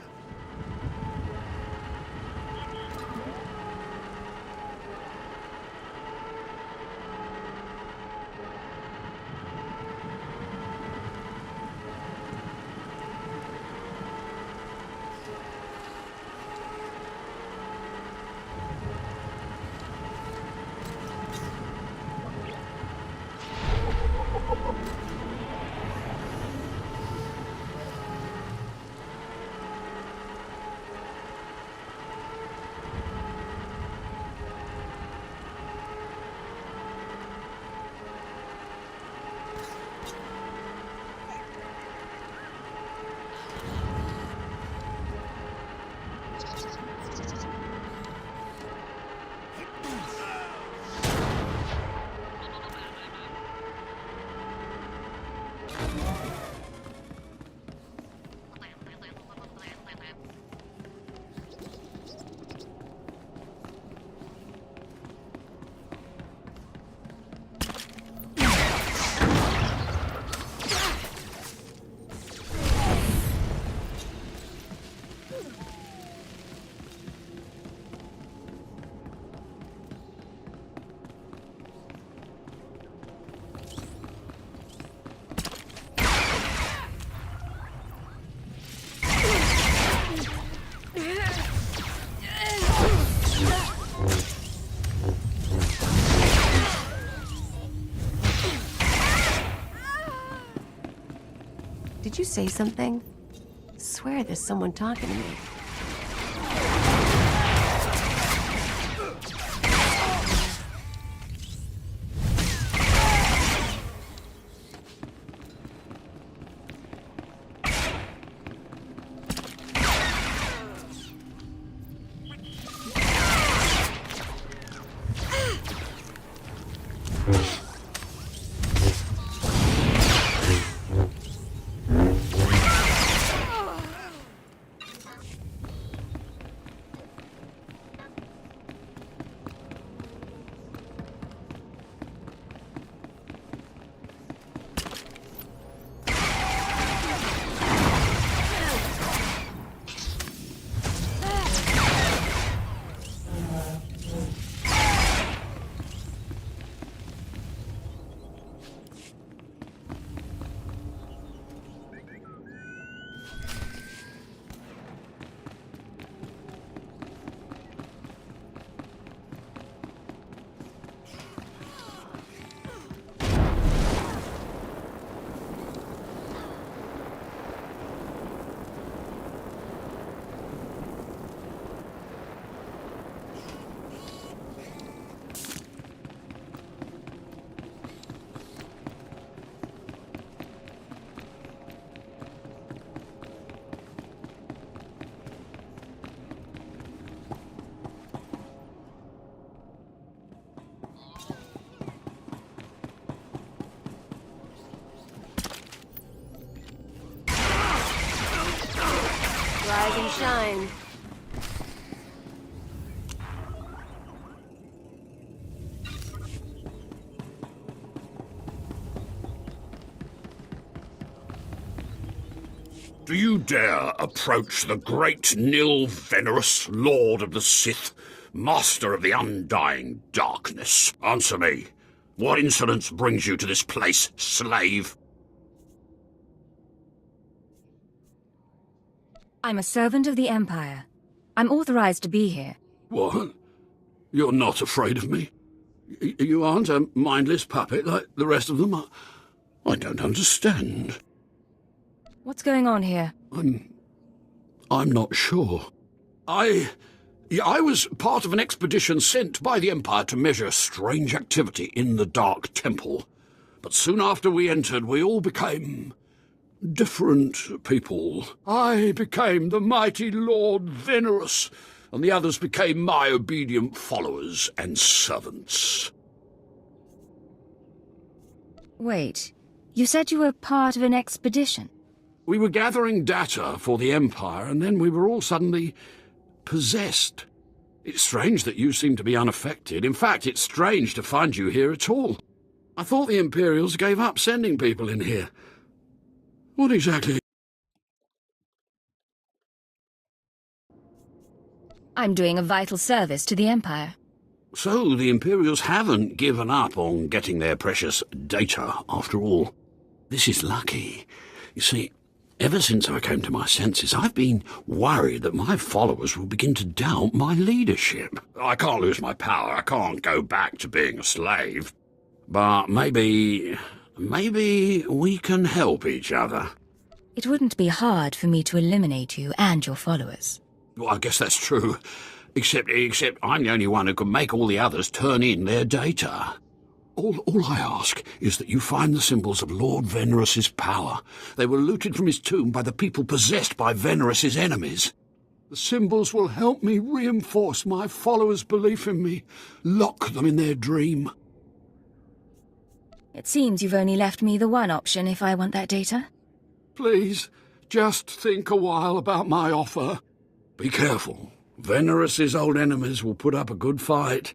Speaker 18: Did you say something? I swear there's someone talking to me. Rise and shine.
Speaker 17: Do you dare approach the great Nil Venerus, Lord of the Sith, Master of the Undying Darkness? Answer me. What insolence brings you to this place, slave?
Speaker 21: I'm a servant of the Empire. I'm authorized to be here.
Speaker 17: What? You're not afraid of me? You aren't a mindless puppet like the rest of them? I don't understand.
Speaker 21: What's going on here?
Speaker 17: I'm not sure. I was part of an expedition sent by the Empire to measure strange activity in the Dark Temple. But soon after we entered, we all became different people. I became the mighty Lord Venerus, and the others became my obedient followers and servants.
Speaker 21: Wait, you said you were part of an expedition?
Speaker 17: We were gathering data for the Empire, and then we were all suddenly possessed. It's strange that you seem to be unaffected. In fact, it's strange to find you here at all. I thought the Imperials gave up sending people in here. What exactly?
Speaker 21: I'm doing a vital service to the Empire.
Speaker 17: So the Imperials haven't given up on getting their precious data, after all. This is lucky. You see, ever since I came to my senses, I've been worried that my followers will begin to doubt my leadership. I can't lose my power. I can't go back to being a slave. But maybe we can help each other.
Speaker 21: It wouldn't be hard for me to eliminate you and your followers.
Speaker 17: Well, I guess that's true. Except I'm the only one who can make all the others turn in their data. All I ask is that you find the symbols of Lord Venerus's power. They were looted from his tomb by the people possessed by Venerus's enemies. The symbols will help me reinforce my followers' belief in me, lock them in their dream.
Speaker 21: It seems you've only left me the one option if I want that data.
Speaker 17: Please, just think a while about my offer. Be careful. Venerus's old enemies will put up a good fight.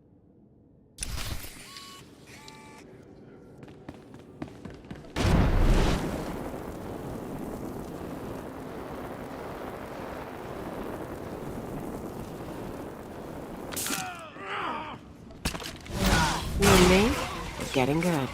Speaker 18: You and me? We're getting good.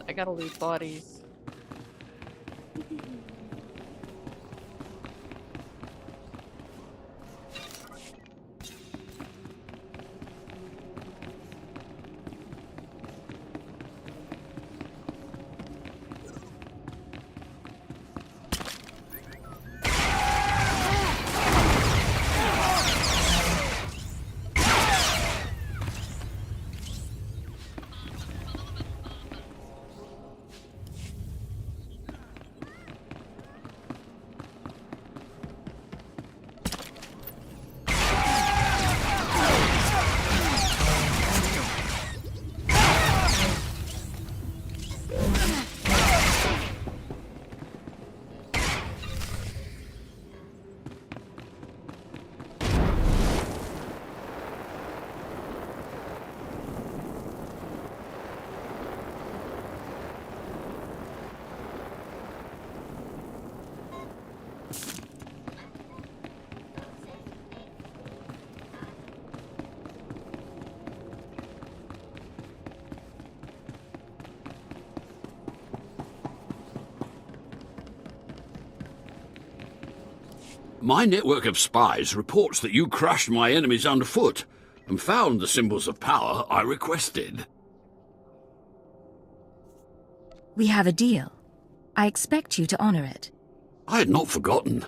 Speaker 13: I gotta loot bodies.
Speaker 17: My network of spies reports that you crushed my enemies underfoot and found the symbols of power I requested.
Speaker 21: We have a deal. I expect you to honor it.
Speaker 17: I had not forgotten.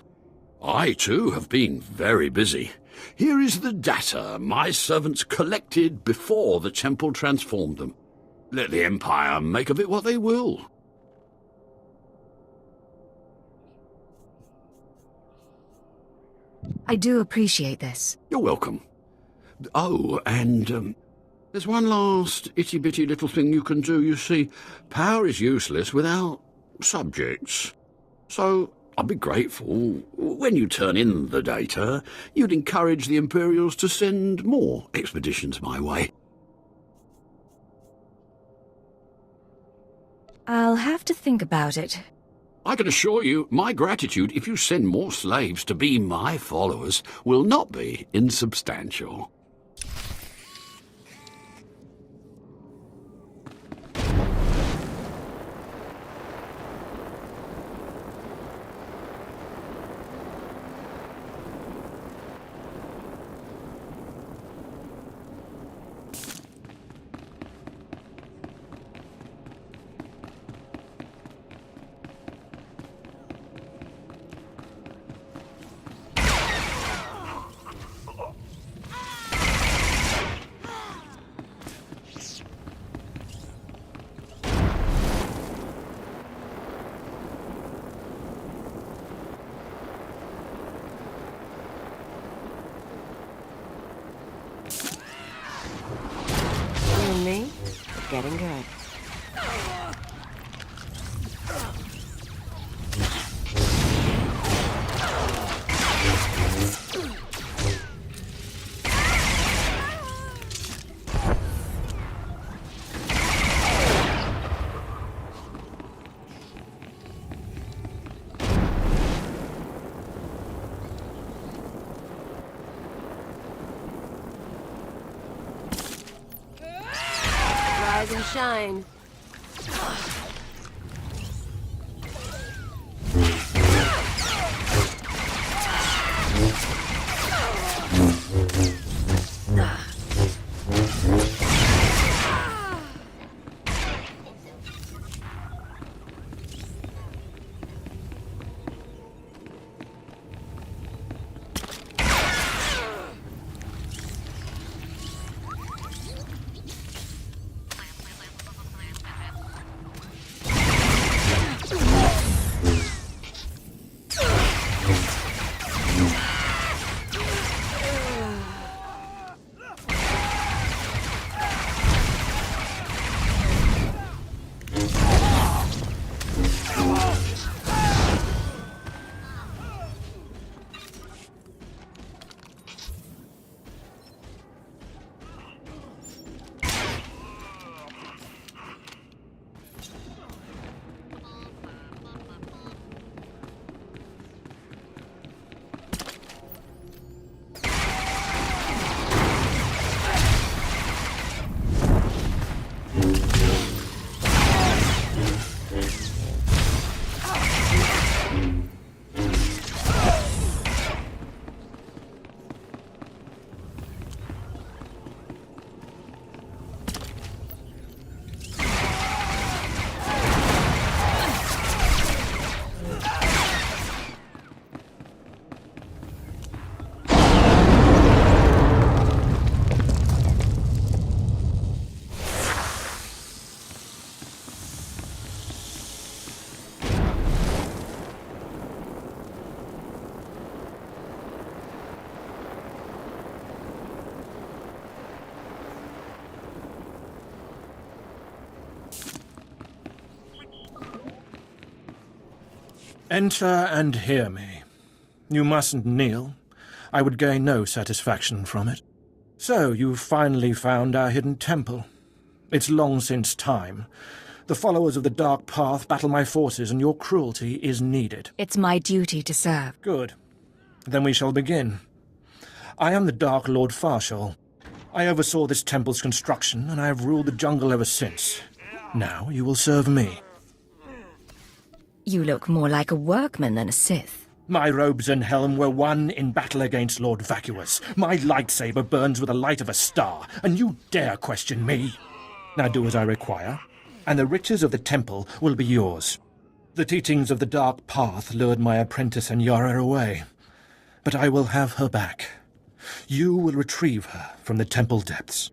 Speaker 17: I, too, have been very busy. Here is the data my servants collected before the temple transformed them. Let the Empire make of it what they will.
Speaker 21: I do appreciate this.
Speaker 17: You're welcome. Oh, and there's one last itty-bitty little thing you can do. You see, power is useless without subjects. So I'd be grateful when you turn in the data, you'd encourage the Imperials to send more expeditions my way.
Speaker 21: I'll have to think about it.
Speaker 17: I can assure you, my gratitude if you send more slaves to be my followers will not be insubstantial.
Speaker 18: Me? Getting good. Rise and shine.
Speaker 9: Enter and hear me. You mustn't kneel. I would gain no satisfaction from it. So, you've finally found our hidden temple. It's long since time. The followers of the Dark Path battle my forces, and your cruelty is needed.
Speaker 21: It's my duty to serve.
Speaker 9: Good. Then we shall begin. I am the Dark Lord Farshal. I oversaw this temple's construction, and I have ruled the jungle ever since. Now you will serve me.
Speaker 21: You look more like a workman than a Sith.
Speaker 9: My robes and helm were won in battle against Lord Vacuous. My lightsaber burns with the light of a star, and you dare question me? Now do as I require, and the riches of the temple will be yours. The teachings of the Dark Path lured my apprentice Anyara away, but I will have her back. You will retrieve her from the temple depths.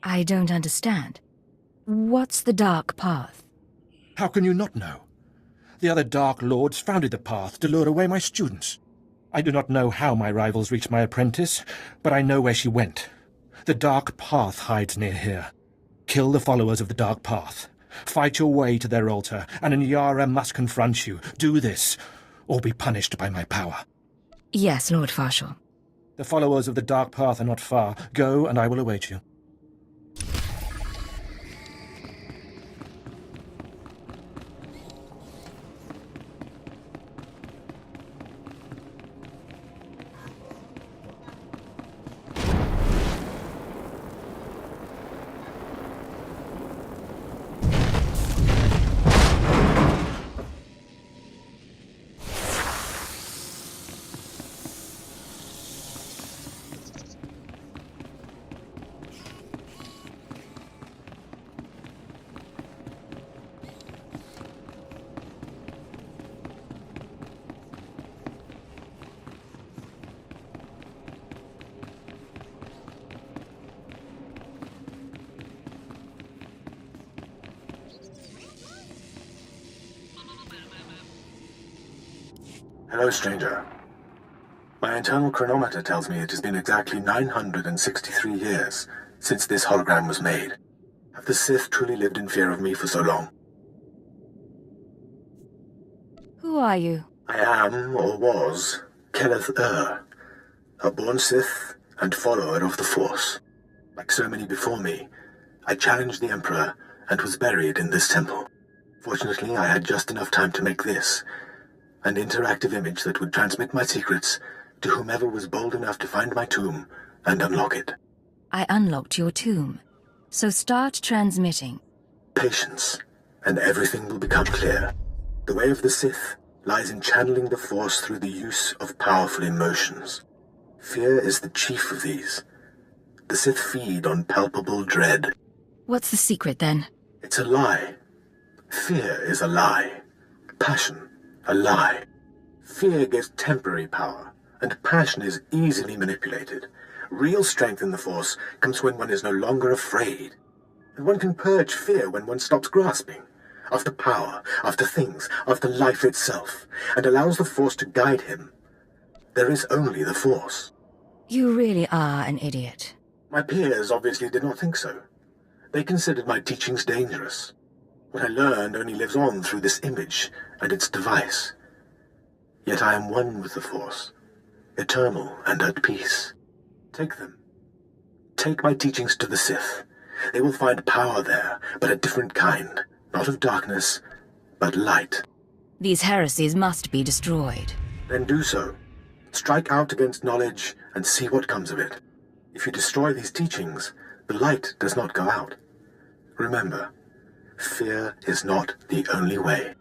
Speaker 21: I don't understand. What's the Dark Path?
Speaker 9: How can you not know? The other Dark Lords founded the Path to lure away my students. I do not know how my rivals reached my apprentice, but I know where she went. The Dark Path hides near here. Kill the followers of the Dark Path. Fight your way to their altar, and Anyara must confront you. Do this, or be punished by my power.
Speaker 21: Yes, Lord Farshal.
Speaker 9: The followers of the Dark Path are not far. Go, and I will await you.
Speaker 2: Hello, stranger. My internal chronometer tells me it has been exactly 963 years since this hologram was made. Have the Sith truly lived in fear of me for so long?
Speaker 21: Who are you?
Speaker 2: I am, or was, Kenneth a born Sith and follower of the Force. Like so many before me, I challenged the Emperor and was buried in this temple. Fortunately, I had just enough time to make this, an interactive image that would transmit my secrets to whomever was bold enough to find my tomb and unlock it.
Speaker 21: I unlocked your tomb, so start transmitting.
Speaker 2: Patience, and everything will become clear. The way of the Sith lies in channeling the Force through the use of powerful emotions. Fear is the chief of these. The Sith feed on palpable dread.
Speaker 21: What's the secret, then?
Speaker 2: It's a lie. Fear is a lie. Passion, a lie. Fear gives temporary power, and passion is easily manipulated. Real strength in the Force comes when one is no longer afraid. And one can purge fear when one stops grasping, after power, after things, after life itself, and allows the Force to guide him. There is only the Force.
Speaker 21: You really are an idiot.
Speaker 2: My peers obviously did not think so. They considered my teachings dangerous. What I learned only lives on through this image and its device. Yet I am one with the Force, eternal and at peace. Take them. Take my teachings to the Sith. They will find power there, but a different kind. Not of darkness, but light.
Speaker 21: These heresies must be destroyed.
Speaker 2: Then do so. Strike out against knowledge and see what comes of it. If you destroy these teachings, the light does not go out. Remember, fear is not the only way.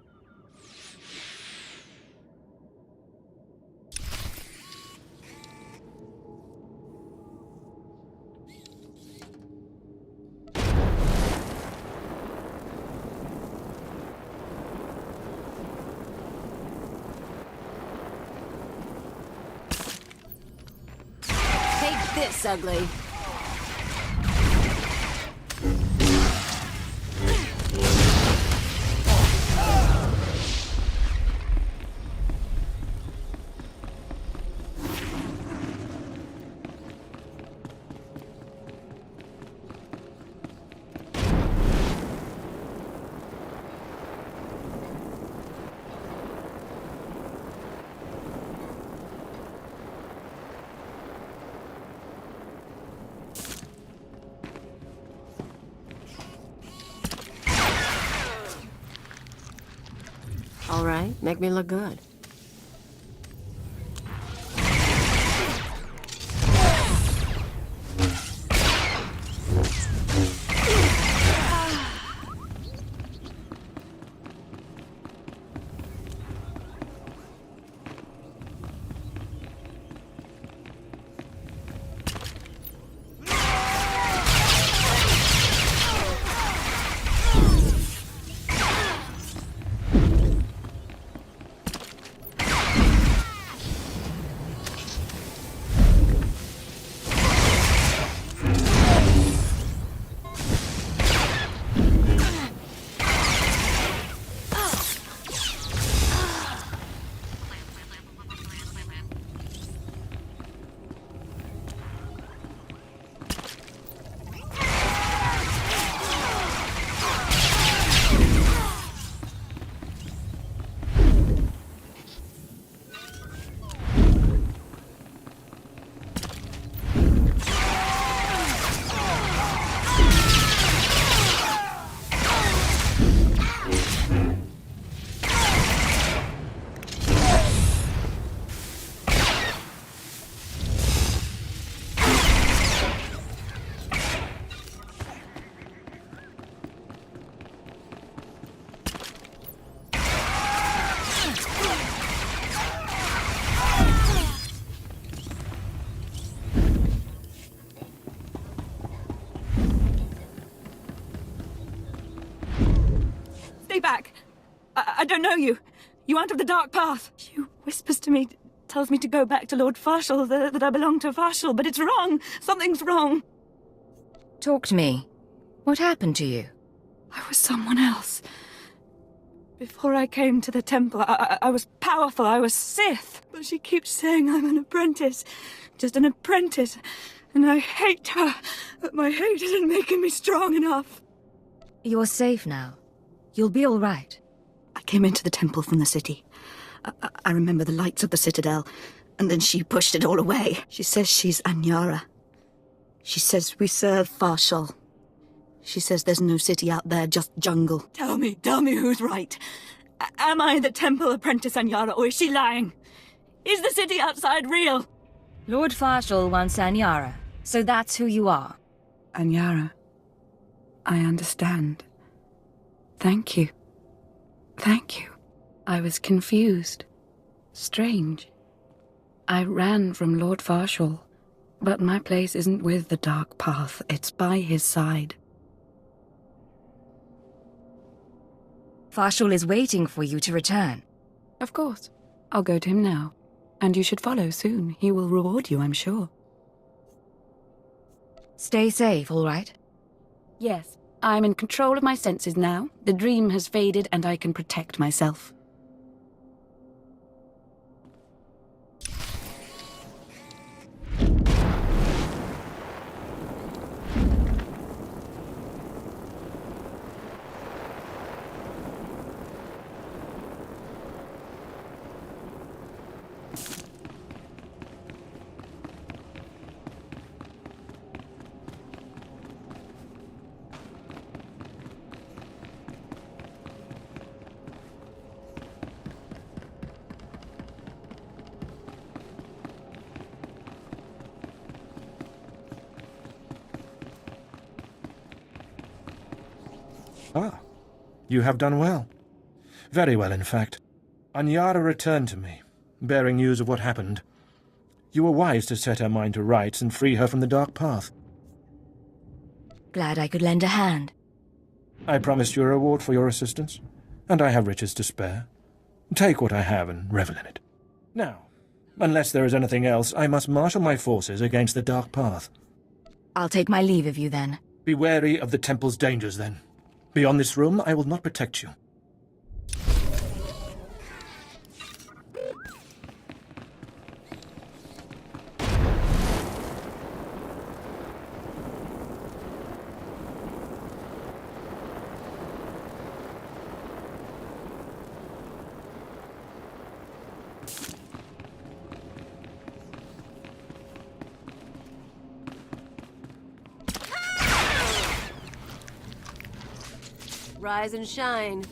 Speaker 18: this, ugly. All right, make me look good.
Speaker 10: Back. I don't know you. You aren't of the Dark Path. She whispers to me, tells me to go back to Lord Farshall, that I belong to Farshall, but it's wrong. Something's wrong.
Speaker 21: Talk to me. What happened to you?
Speaker 10: I was someone else. Before I came to the temple, I was powerful. I was Sith. But she keeps saying I'm an apprentice. Just an apprentice. And I hate her. But my hate isn't making me strong enough.
Speaker 21: You're safe now. You'll be all right.
Speaker 10: I came into the temple from the city. I remember the lights of the citadel, and then she pushed it all away. She says she's Anyara. She says we serve Farshall. She says there's no city out there, just jungle. Tell me who's right. Am I the temple apprentice Anyara, or is she lying? Is the city outside real?
Speaker 21: Lord Farshall wants Anyara, so that's who you are.
Speaker 10: Anyara, I understand. Thank you. Thank you. I was confused. Strange. I ran from Lord Farshall, but my place isn't with the Dark Path. It's by his side.
Speaker 21: Farshall is waiting for you to return.
Speaker 10: Of course. I'll go to him now. And you should follow soon. He will reward you, I'm sure.
Speaker 21: Stay safe, all right?
Speaker 10: Yes. I'm in control of my senses now. The dream has faded and I can protect myself.
Speaker 9: Ah, you have done well. Very well, in fact. Anyara returned to me, bearing news of what happened. You were wise to set her mind to rights and free her from the Dark Path.
Speaker 21: Glad I could lend a hand.
Speaker 9: I promised you a reward for your assistance, and I have riches to spare. Take what I have and revel in it. Now, Unless there is anything else, I must marshal my forces against the Dark Path.
Speaker 21: I'll take my leave of you then.
Speaker 9: Be wary of the temple's dangers, then. Beyond this room, I will not protect you.
Speaker 18: Rise and shine.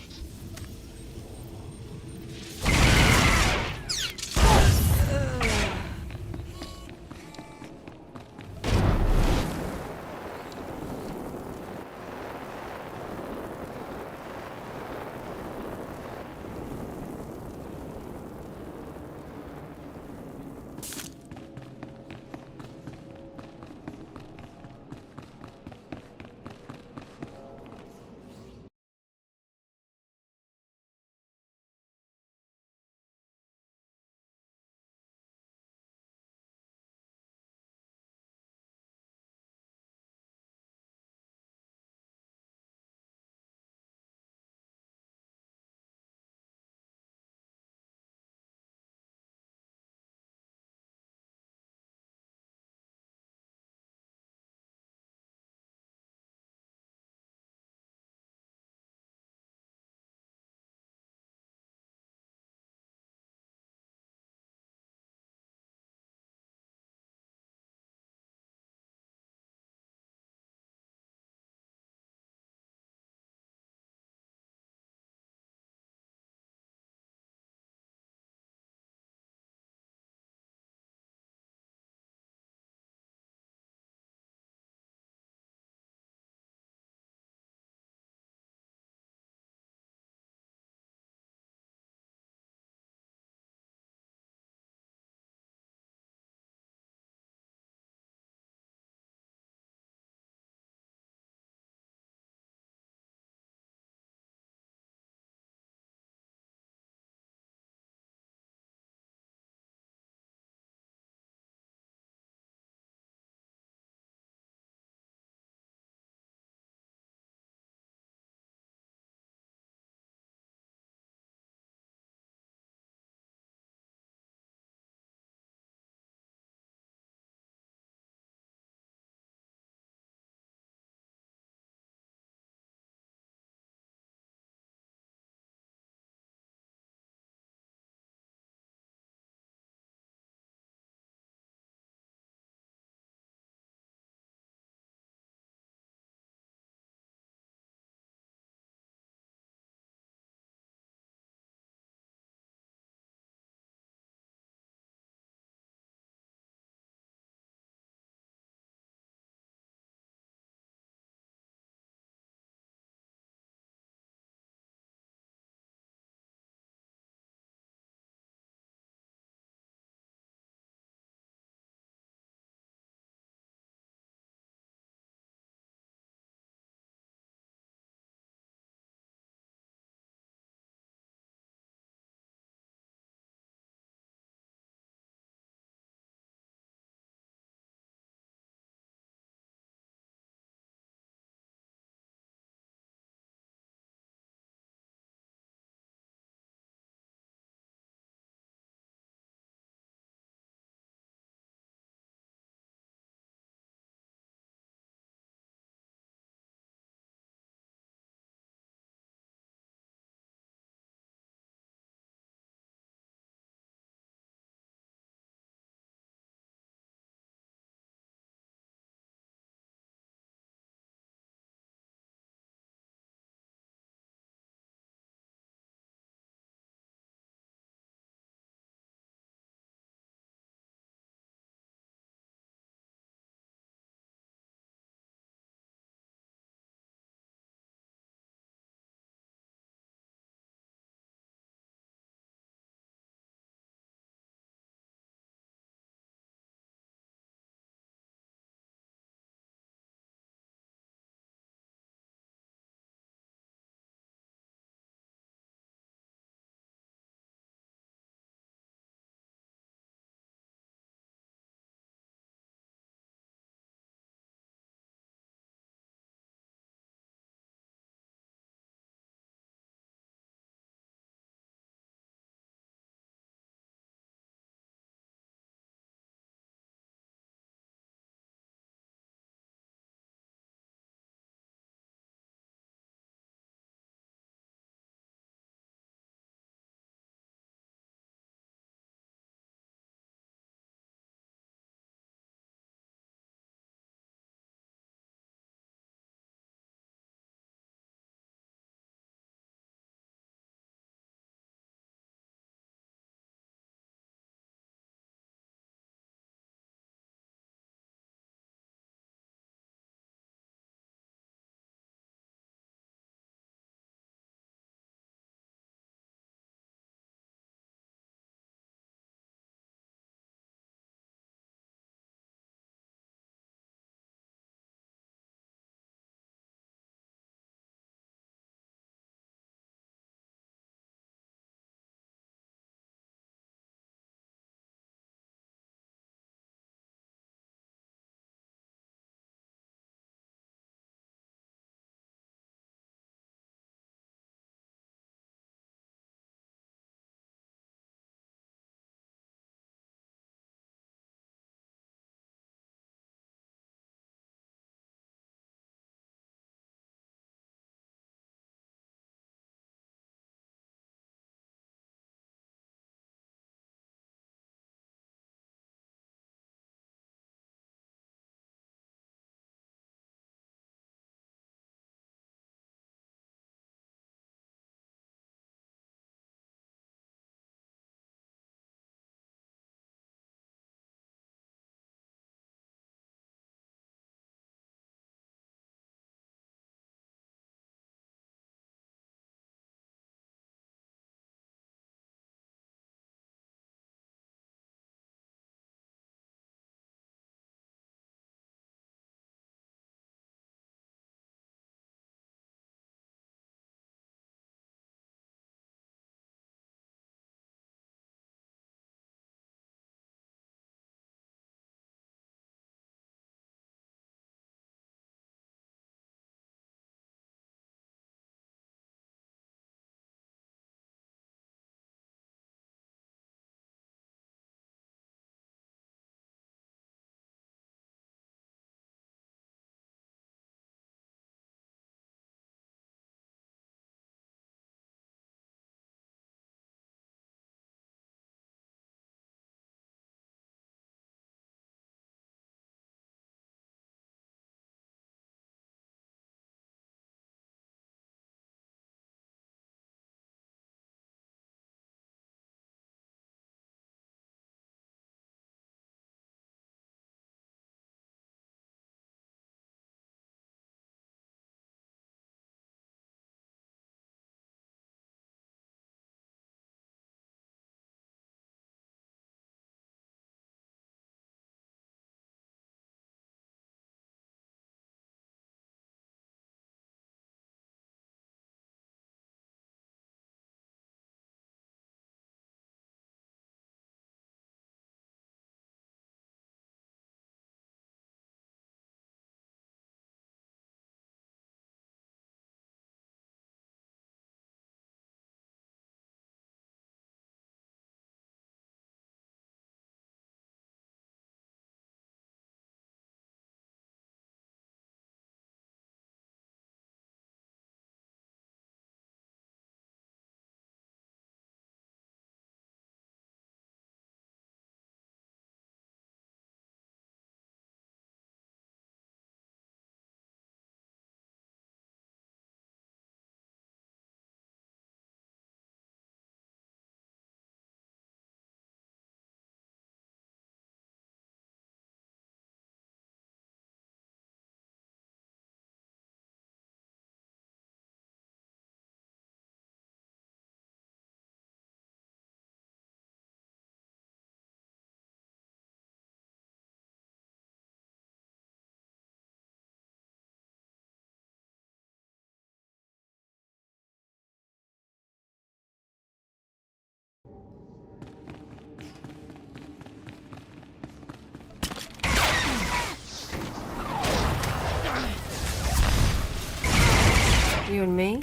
Speaker 18: You and me,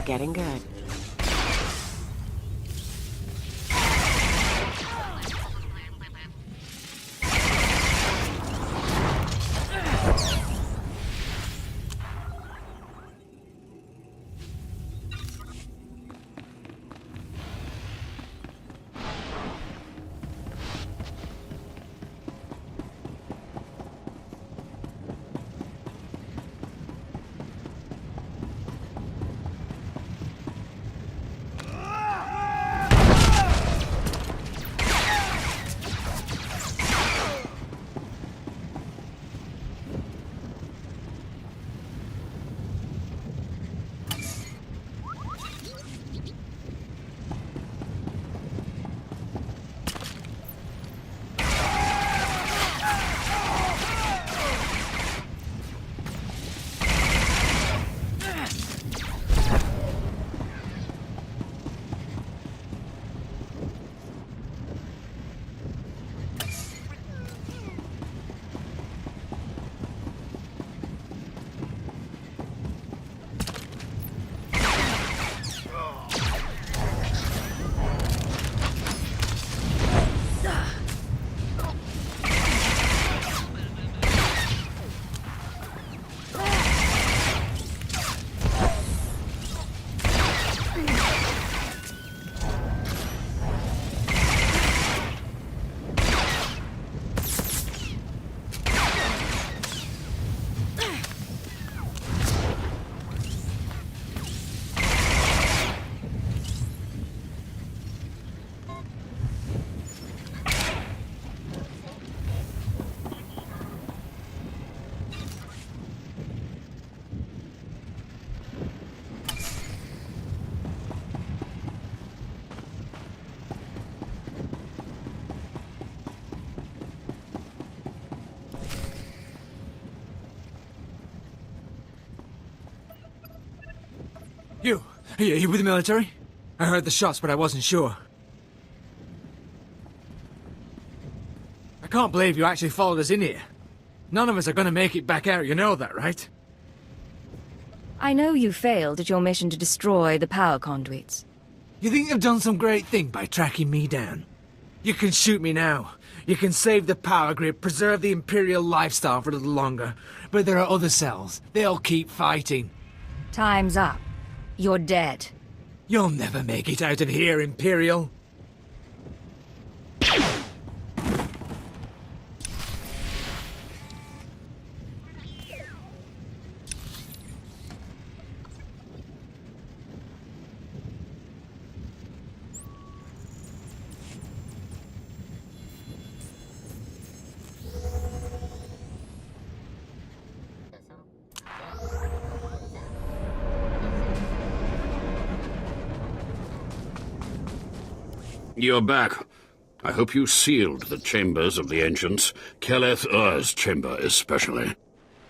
Speaker 18: getting good.
Speaker 5: You with the military? I heard the shots, but I wasn't sure. I can't believe you actually followed us in here. None of us are gonna make it back out, you know that, right?
Speaker 21: I know you failed at your mission to destroy the power conduits.
Speaker 5: You think you've done some great thing by tracking me down? You can shoot me now. You can save the power grid, preserve the Imperial lifestyle for a little longer. But there are other cells. They'll keep fighting.
Speaker 21: Time's up. You're dead.
Speaker 5: You'll never make it out of here, Imperial.
Speaker 17: You're back. I hope you sealed the chambers of the ancients, Keleth-Ur's chamber especially.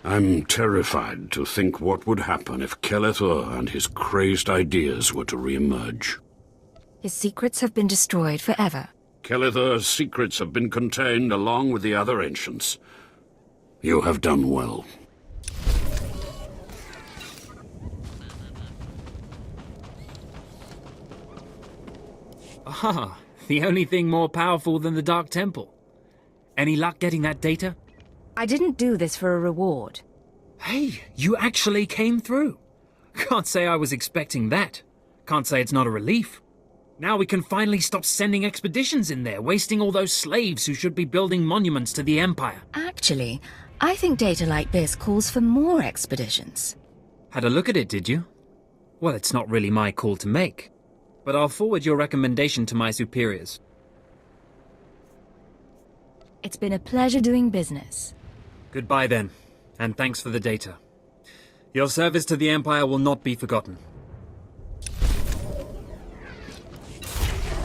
Speaker 17: I'm terrified to think what would happen if Keleth-Ur and his crazed ideas were to re-emerge.
Speaker 21: His secrets have been destroyed forever.
Speaker 17: Keleth-Ur's secrets have been contained along with the other ancients. You have done well.
Speaker 5: Ah, the only thing more powerful than the Dark Temple. Any luck getting that data?
Speaker 21: I didn't do this for a reward.
Speaker 5: Hey, you actually came through. Can't say I was expecting that. Can't say it's not a relief. Now we can finally stop sending expeditions in there, wasting all those slaves who should be building monuments to the Empire.
Speaker 21: Actually, I think data like this calls for more expeditions.
Speaker 5: Had a look at it, did you? Well, it's not really my call to make. But I'll forward your recommendation to my superiors.
Speaker 21: It's been a pleasure doing business.
Speaker 5: Goodbye then, and thanks for the data. Your service to the Empire will not be forgotten.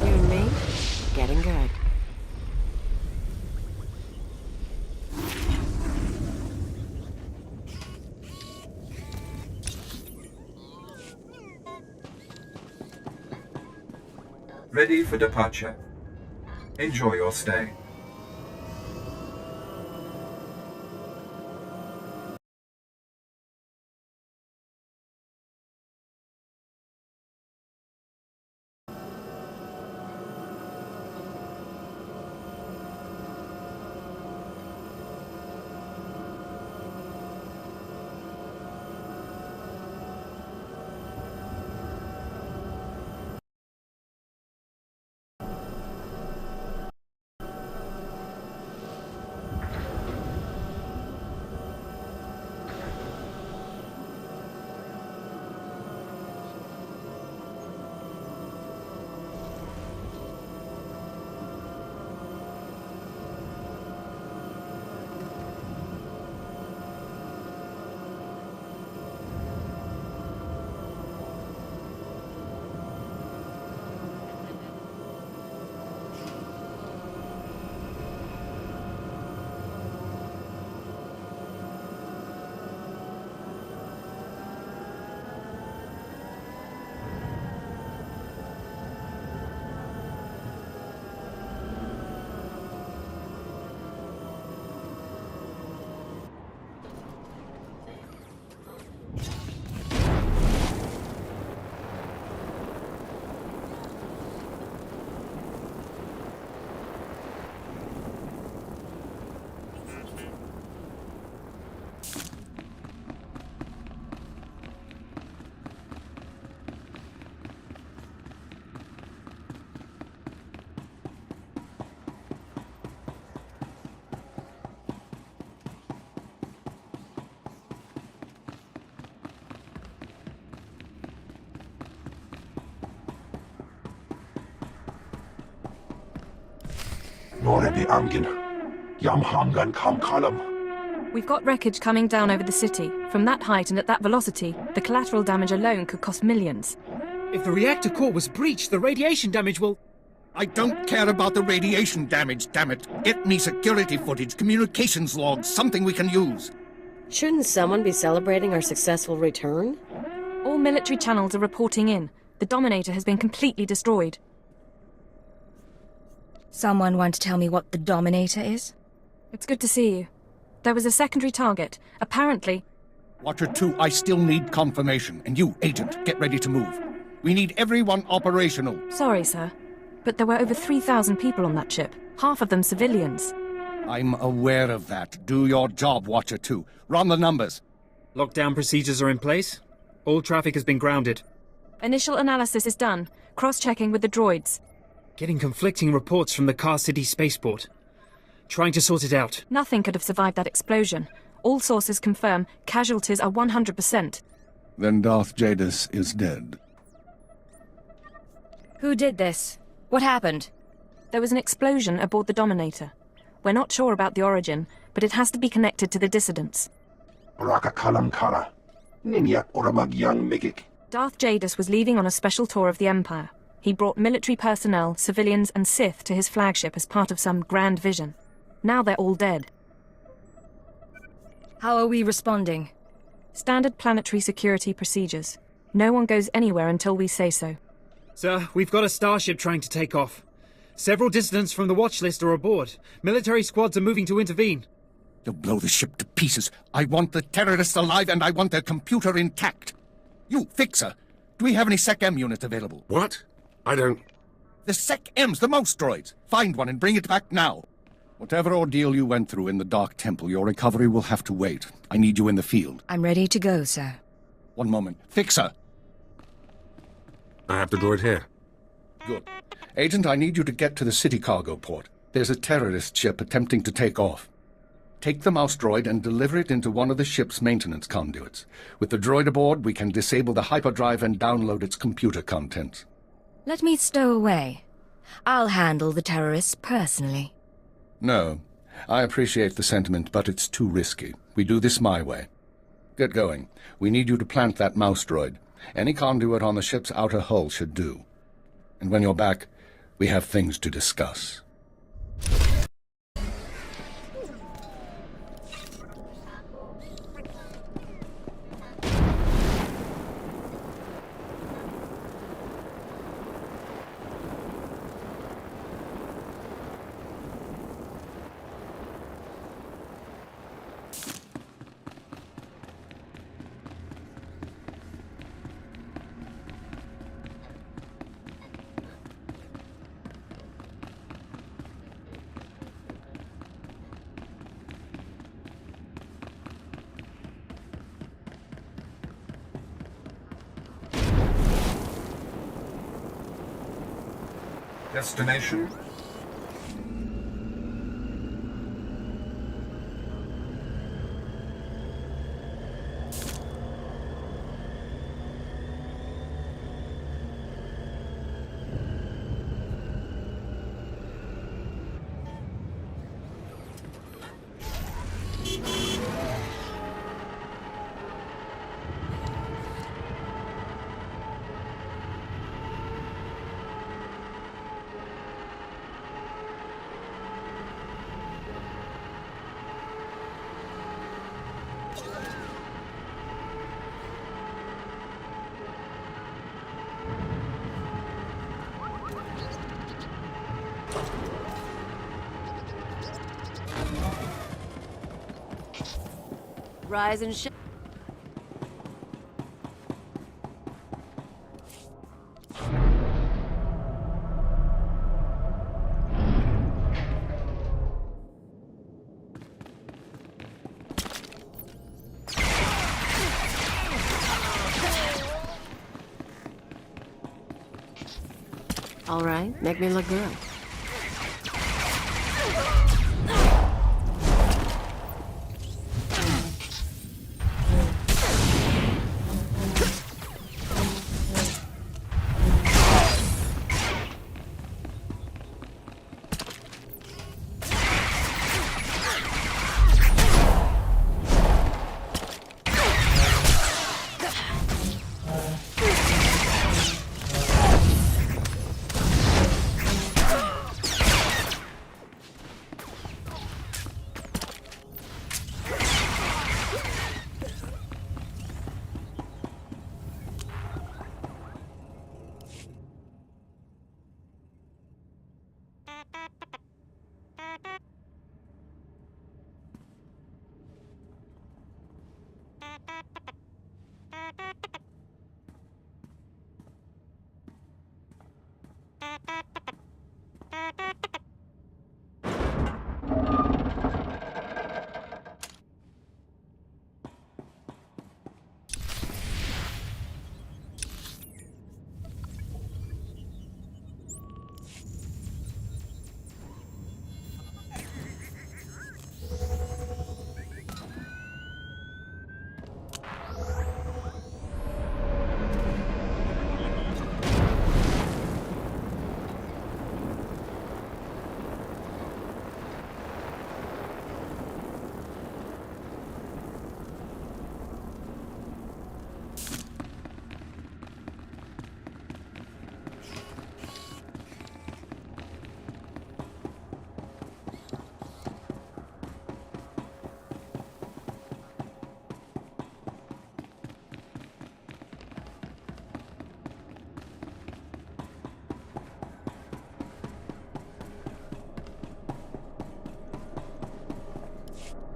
Speaker 18: You and me, getting good.
Speaker 22: Ready for departure. Enjoy your stay.
Speaker 8: We've got wreckage coming down over the city. From that height and at that velocity, the collateral damage alone could cost millions.
Speaker 5: If the reactor core was breached, the radiation damage will...
Speaker 6: I don't care about the radiation damage, damn it. Get me security footage, communications logs, something we can use.
Speaker 12: Shouldn't someone be celebrating our successful return?
Speaker 8: All military channels are reporting in. The Dominator has been completely destroyed.
Speaker 21: Someone want to tell me what the Dominator is?
Speaker 8: It's good to see you. There was a secondary target. Apparently...
Speaker 6: Watcher 2, I still need confirmation. And you, Agent, get ready to move. We need everyone operational.
Speaker 8: Sorry, sir. But there were over 3,000 people on that ship. Half of them civilians.
Speaker 6: I'm aware of that. Do your job, Watcher 2. Run the numbers.
Speaker 5: Lockdown procedures are in place. All traffic has been grounded.
Speaker 8: Initial analysis is done. Cross-checking with the droids.
Speaker 5: Getting conflicting reports from the Car City spaceport. Trying to sort it out.
Speaker 8: Nothing could have survived that explosion. All sources confirm casualties are 100%.
Speaker 3: Then Darth Jadis is dead.
Speaker 21: Who did this? What happened?
Speaker 8: There was an explosion aboard the Dominator. We're not sure about the origin, but it has to be connected to the dissidents. Darth Jadis was leaving on a special tour of the Empire. He brought military personnel, civilians, and Sith to his flagship as part of some grand vision. Now they're all dead.
Speaker 21: How are we responding?
Speaker 8: Standard planetary security procedures. No one goes anywhere until we say so.
Speaker 5: Sir, we've got a starship trying to take off. Several dissidents from the watch list are aboard. Military squads are moving to intervene.
Speaker 6: You'll blow the ship to pieces. I want the terrorists alive and I want their computer intact. You, Fixer, do we have any Sec-M units available?
Speaker 19: What? I don't...
Speaker 6: The Sec-Ms, the mouse droids. Find one and bring it back now. Whatever ordeal you went through in the Dark Temple, your recovery will have to wait. I need you in the field.
Speaker 21: I'm ready to go, sir.
Speaker 6: One moment. Fixer!
Speaker 19: I have the droid here.
Speaker 6: Good. Agent, I need you to get to the city cargo port. There's a terrorist ship attempting to take off. Take the mouse droid and deliver it into one of the ship's maintenance conduits. With the droid aboard, we can disable the hyperdrive and download its computer contents.
Speaker 21: Let me stow away. I'll handle the terrorists personally.
Speaker 6: No. I appreciate the sentiment, but it's too risky. We do this my way. Get going. We need you to plant that mouse droid. Any conduit on the ship's outer hull should do. And when you're back, we have things to discuss.
Speaker 22: Destination?
Speaker 18: Rise and shine. All right, make me look good.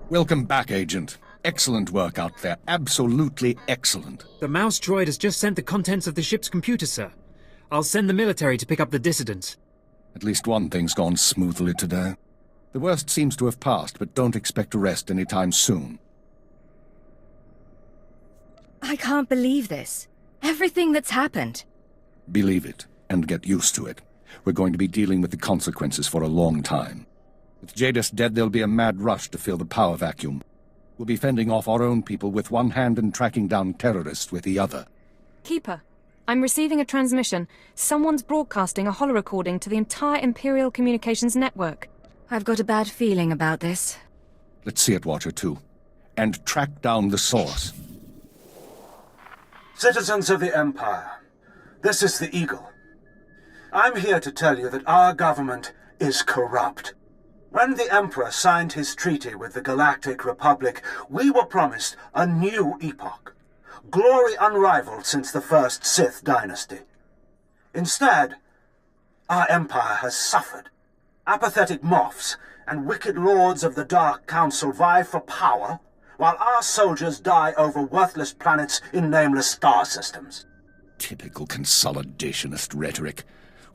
Speaker 6: Welcome back, Agent. Excellent work out there. Absolutely excellent.
Speaker 5: The mouse droid has just sent the contents of the ship's computer, sir. I'll send the military to pick up the dissidents.
Speaker 6: At least one thing's gone smoothly today. The worst seems to have passed, but don't expect a rest anytime soon.
Speaker 21: I can't believe this. Everything that's happened.
Speaker 6: Believe it, and get used to it. We're going to be dealing with the consequences for a long time. With Jadis dead, there'll be a mad rush to fill the power vacuum. We'll be fending off our own people with one hand and tracking down terrorists with the other.
Speaker 14: Keeper, I'm receiving a transmission. Someone's broadcasting a holo-recording to the entire Imperial Communications network.
Speaker 21: I've got a bad feeling about this.
Speaker 6: Let's see it, Watcher 2. And track down the source.
Speaker 2: Citizens of the Empire, this is the Eagle. I'm here to tell you that our government is corrupt. When the Emperor signed his treaty with the Galactic Republic, we were promised a new epoch. Glory unrivaled since the first Sith dynasty. Instead, our Empire has suffered. Apathetic moffs and wicked lords of the Dark Council vie for power, while our soldiers die over worthless planets in nameless star systems.
Speaker 6: Typical consolidationist rhetoric.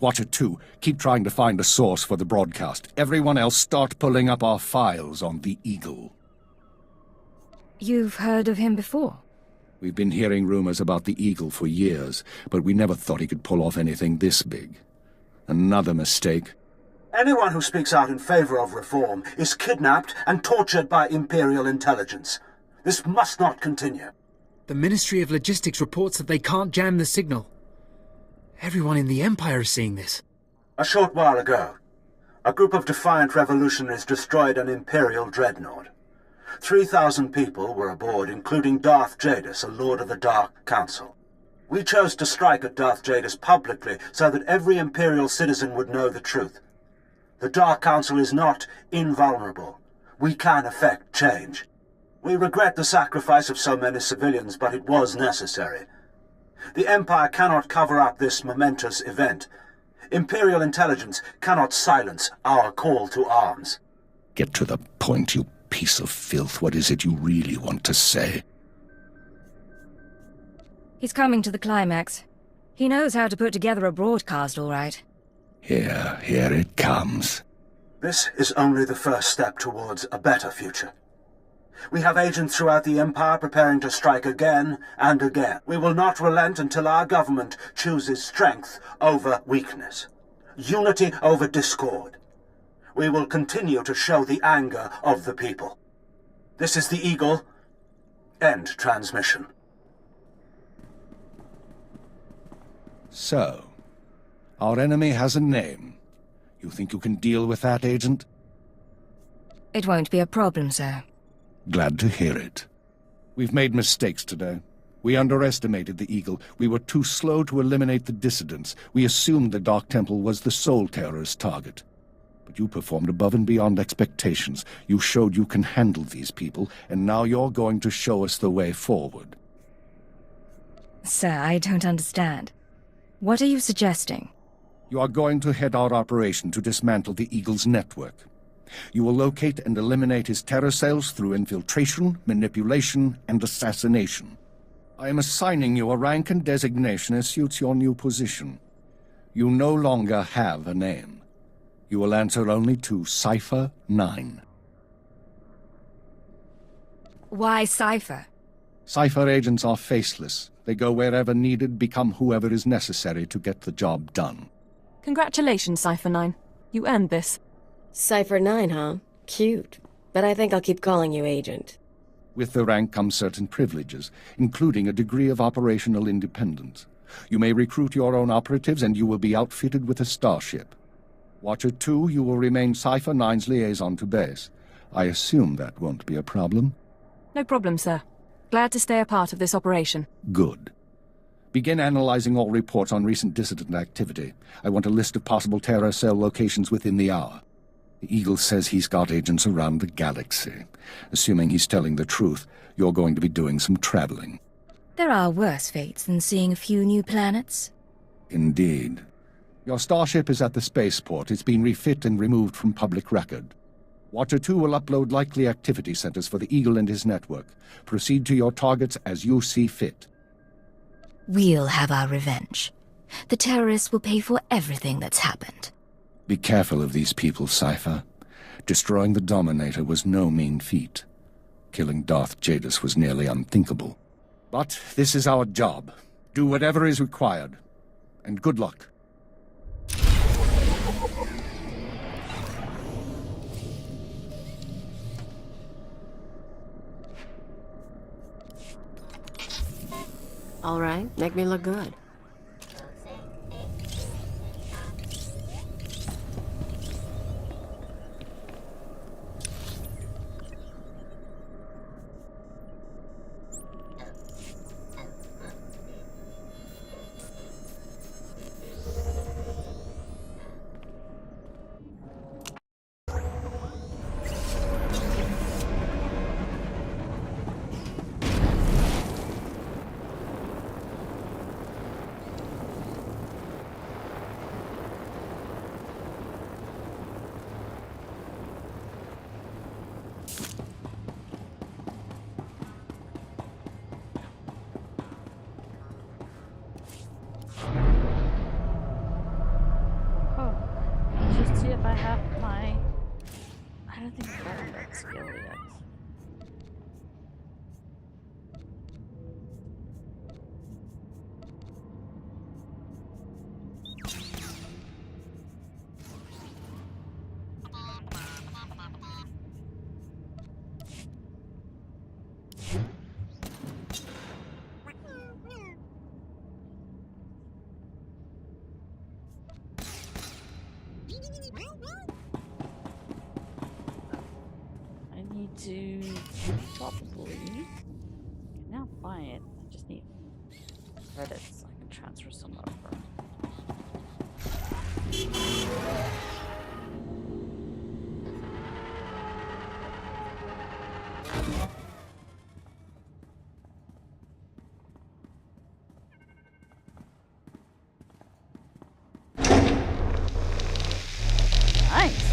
Speaker 6: Watcher 2, keep trying to find a source for the broadcast. Everyone else start pulling up our files on the Eagle.
Speaker 21: You've heard of him before?
Speaker 6: We've been hearing rumors about the Eagle for years, but we never thought he could pull off anything this big. Another mistake.
Speaker 2: Anyone who speaks out in favor of reform is kidnapped and tortured by Imperial intelligence. This must not continue.
Speaker 5: The Ministry of Logistics reports that they can't jam the signal. Everyone in the Empire is seeing this.
Speaker 2: A short while ago, a group of defiant revolutionaries destroyed an Imperial dreadnought. 3,000 people were aboard, including Darth Jadis, a Lord of the Dark Council. We chose to strike at Darth Jadis publicly so that every Imperial citizen would know the truth. The Dark Council is not invulnerable. We can effect change. We regret the sacrifice of so many civilians, but it was necessary. The Empire cannot cover up this momentous event. Imperial intelligence cannot silence our call to arms.
Speaker 6: Get to the point, you piece of filth. What is it you really want to say?
Speaker 21: He's coming to the climax. He knows how to put together a broadcast, all right.
Speaker 6: Here it comes.
Speaker 2: This is only the first step towards a better future. We have agents throughout the Empire preparing to strike again and again. We will not relent until our government chooses strength over weakness, unity over discord. We will continue to show the anger of the people. This is the Eagle. End transmission.
Speaker 6: So, our enemy has a name. You think you can deal with that, Agent?
Speaker 21: It won't be a problem, sir.
Speaker 6: Glad to hear it. We've made mistakes today. We underestimated the Eagle. We were too slow to eliminate the dissidents. We assumed the Dark Temple was the sole terrorist target. But you performed above and beyond expectations. You showed you can handle these people, and now you're going to show us the way forward.
Speaker 21: Sir, I don't understand. What are you suggesting?
Speaker 6: You are going to head our operation to dismantle the Eagle's network. You will locate and eliminate his terror cells through infiltration, manipulation, and assassination. I am assigning you a rank and designation as suits your new position. You no longer have a name. You will answer only to Cipher 9.
Speaker 21: Why Cipher?
Speaker 6: Cipher agents are faceless. They go wherever needed, become whoever is necessary to get the job done.
Speaker 10: Congratulations, Cipher 9. You earned this.
Speaker 12: Cipher 9, huh? Cute. But I think I'll keep calling you Agent.
Speaker 6: With the rank comes certain privileges, including a degree of operational independence. You may recruit your own operatives, and you will be outfitted with a starship. Watcher 2, you will remain Cipher 9's liaison to base. I assume that won't be a problem?
Speaker 10: No problem, sir. Glad to stay a part of this operation.
Speaker 6: Good. Begin analyzing all reports on recent dissident activity. I want a list of possible terror cell locations within the hour. The Eagle says he's got agents around the galaxy. Assuming he's telling the truth, you're going to be doing some traveling.
Speaker 21: There are worse fates than seeing a few new planets.
Speaker 6: Indeed. Your starship is at the spaceport. It's been refit and removed from public record. Watcher 2 will upload likely activity centers for the Eagle and his network. Proceed to your targets as you see fit.
Speaker 21: We'll have our revenge. The terrorists will pay for everything that's happened.
Speaker 6: Be careful of these people, Cypher. Destroying the Dominator was no mean feat. Killing Darth Jadis was nearly unthinkable. But this is our job. Do whatever is required. And good luck.
Speaker 18: All right, make me look good.
Speaker 13: Just see if I have my... I don't think I've gotten that skill yet. To probably now buy it. I just need credits so I can transfer some over. Nice.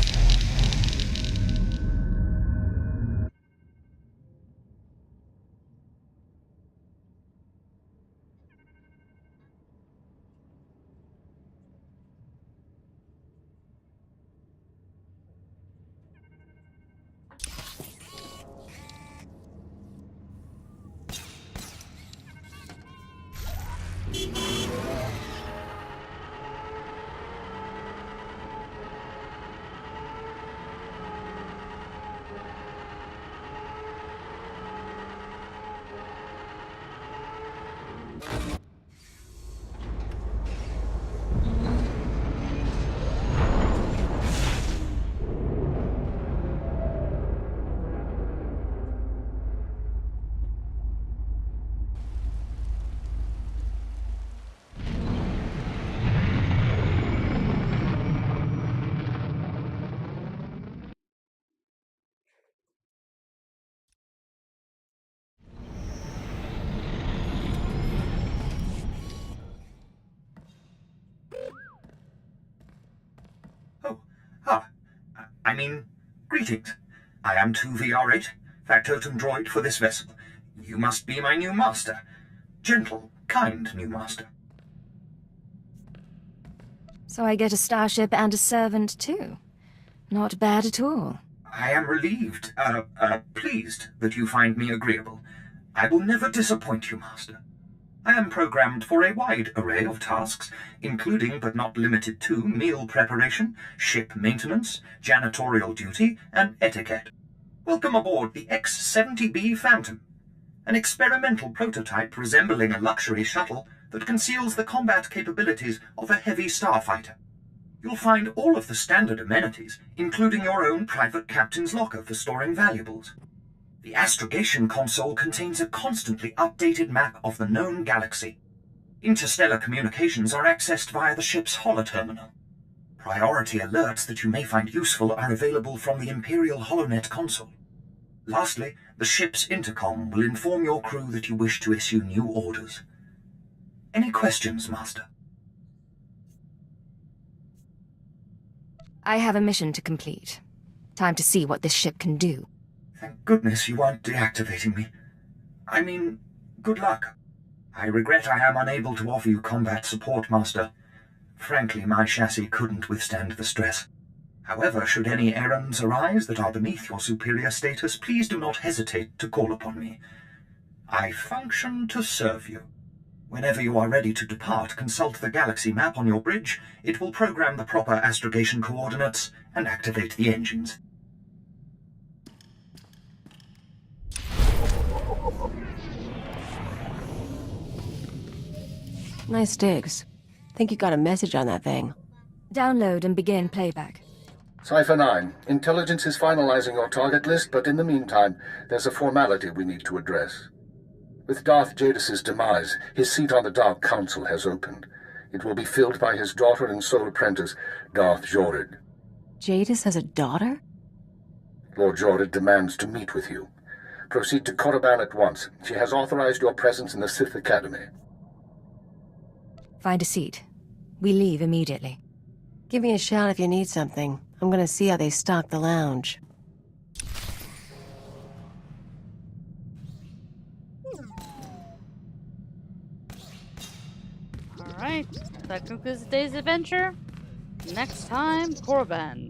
Speaker 15: Greetings. I am 2VR8, factotum droid for this vessel. You must be my new master. Gentle, kind new master.
Speaker 21: So I get a starship and a servant too. Not bad at all.
Speaker 15: I am relieved, pleased that you find me agreeable. I will never disappoint you, master. I am programmed for a wide array of tasks, including but not limited to meal preparation, ship maintenance, janitorial duty, and etiquette. Welcome aboard the X-70B Phantom, an experimental prototype resembling a luxury shuttle that conceals the combat capabilities of a heavy starfighter. You'll find all of the standard amenities, including your own private captain's locker for storing valuables. The astrogation console contains a constantly updated map of the known galaxy. Interstellar communications are accessed via the ship's holoterminal. Priority alerts that you may find useful are available from the Imperial HoloNet console. Lastly, the ship's intercom will inform your crew that you wish to issue new orders. Any questions, Master?
Speaker 21: I have a mission to complete. Time to see what this ship can do.
Speaker 15: Thank goodness you aren't deactivating me. I mean, good luck. I regret I am unable to offer you combat support, Master. Frankly, my chassis couldn't withstand the stress. However, should any errands arise that are beneath your superior status, please do not hesitate to call upon me. I function to serve you. Whenever you are ready to depart, consult the galaxy map on your bridge. It will program the proper astrogation coordinates and activate the engines.
Speaker 18: Nice digs. Think you got a message on that thing.
Speaker 21: Download and begin playback.
Speaker 3: Cipher 9, intelligence is finalizing your target list, but in the meantime, there's a formality we need to address. With Darth Jadis's demise, his seat on the Dark Council has opened. It will be filled by his daughter and sole apprentice, Darth Jorid.
Speaker 18: Jadis has a daughter?
Speaker 3: Lord Jorid demands to meet with you. Proceed to Korriban at once. She has authorized your presence in the Sith Academy.
Speaker 21: Find a seat. We leave immediately.
Speaker 18: Give me a shout if you need something. I'm gonna see how they stock the lounge.
Speaker 13: Alright, that concludes today's adventure. Next time, Korriban.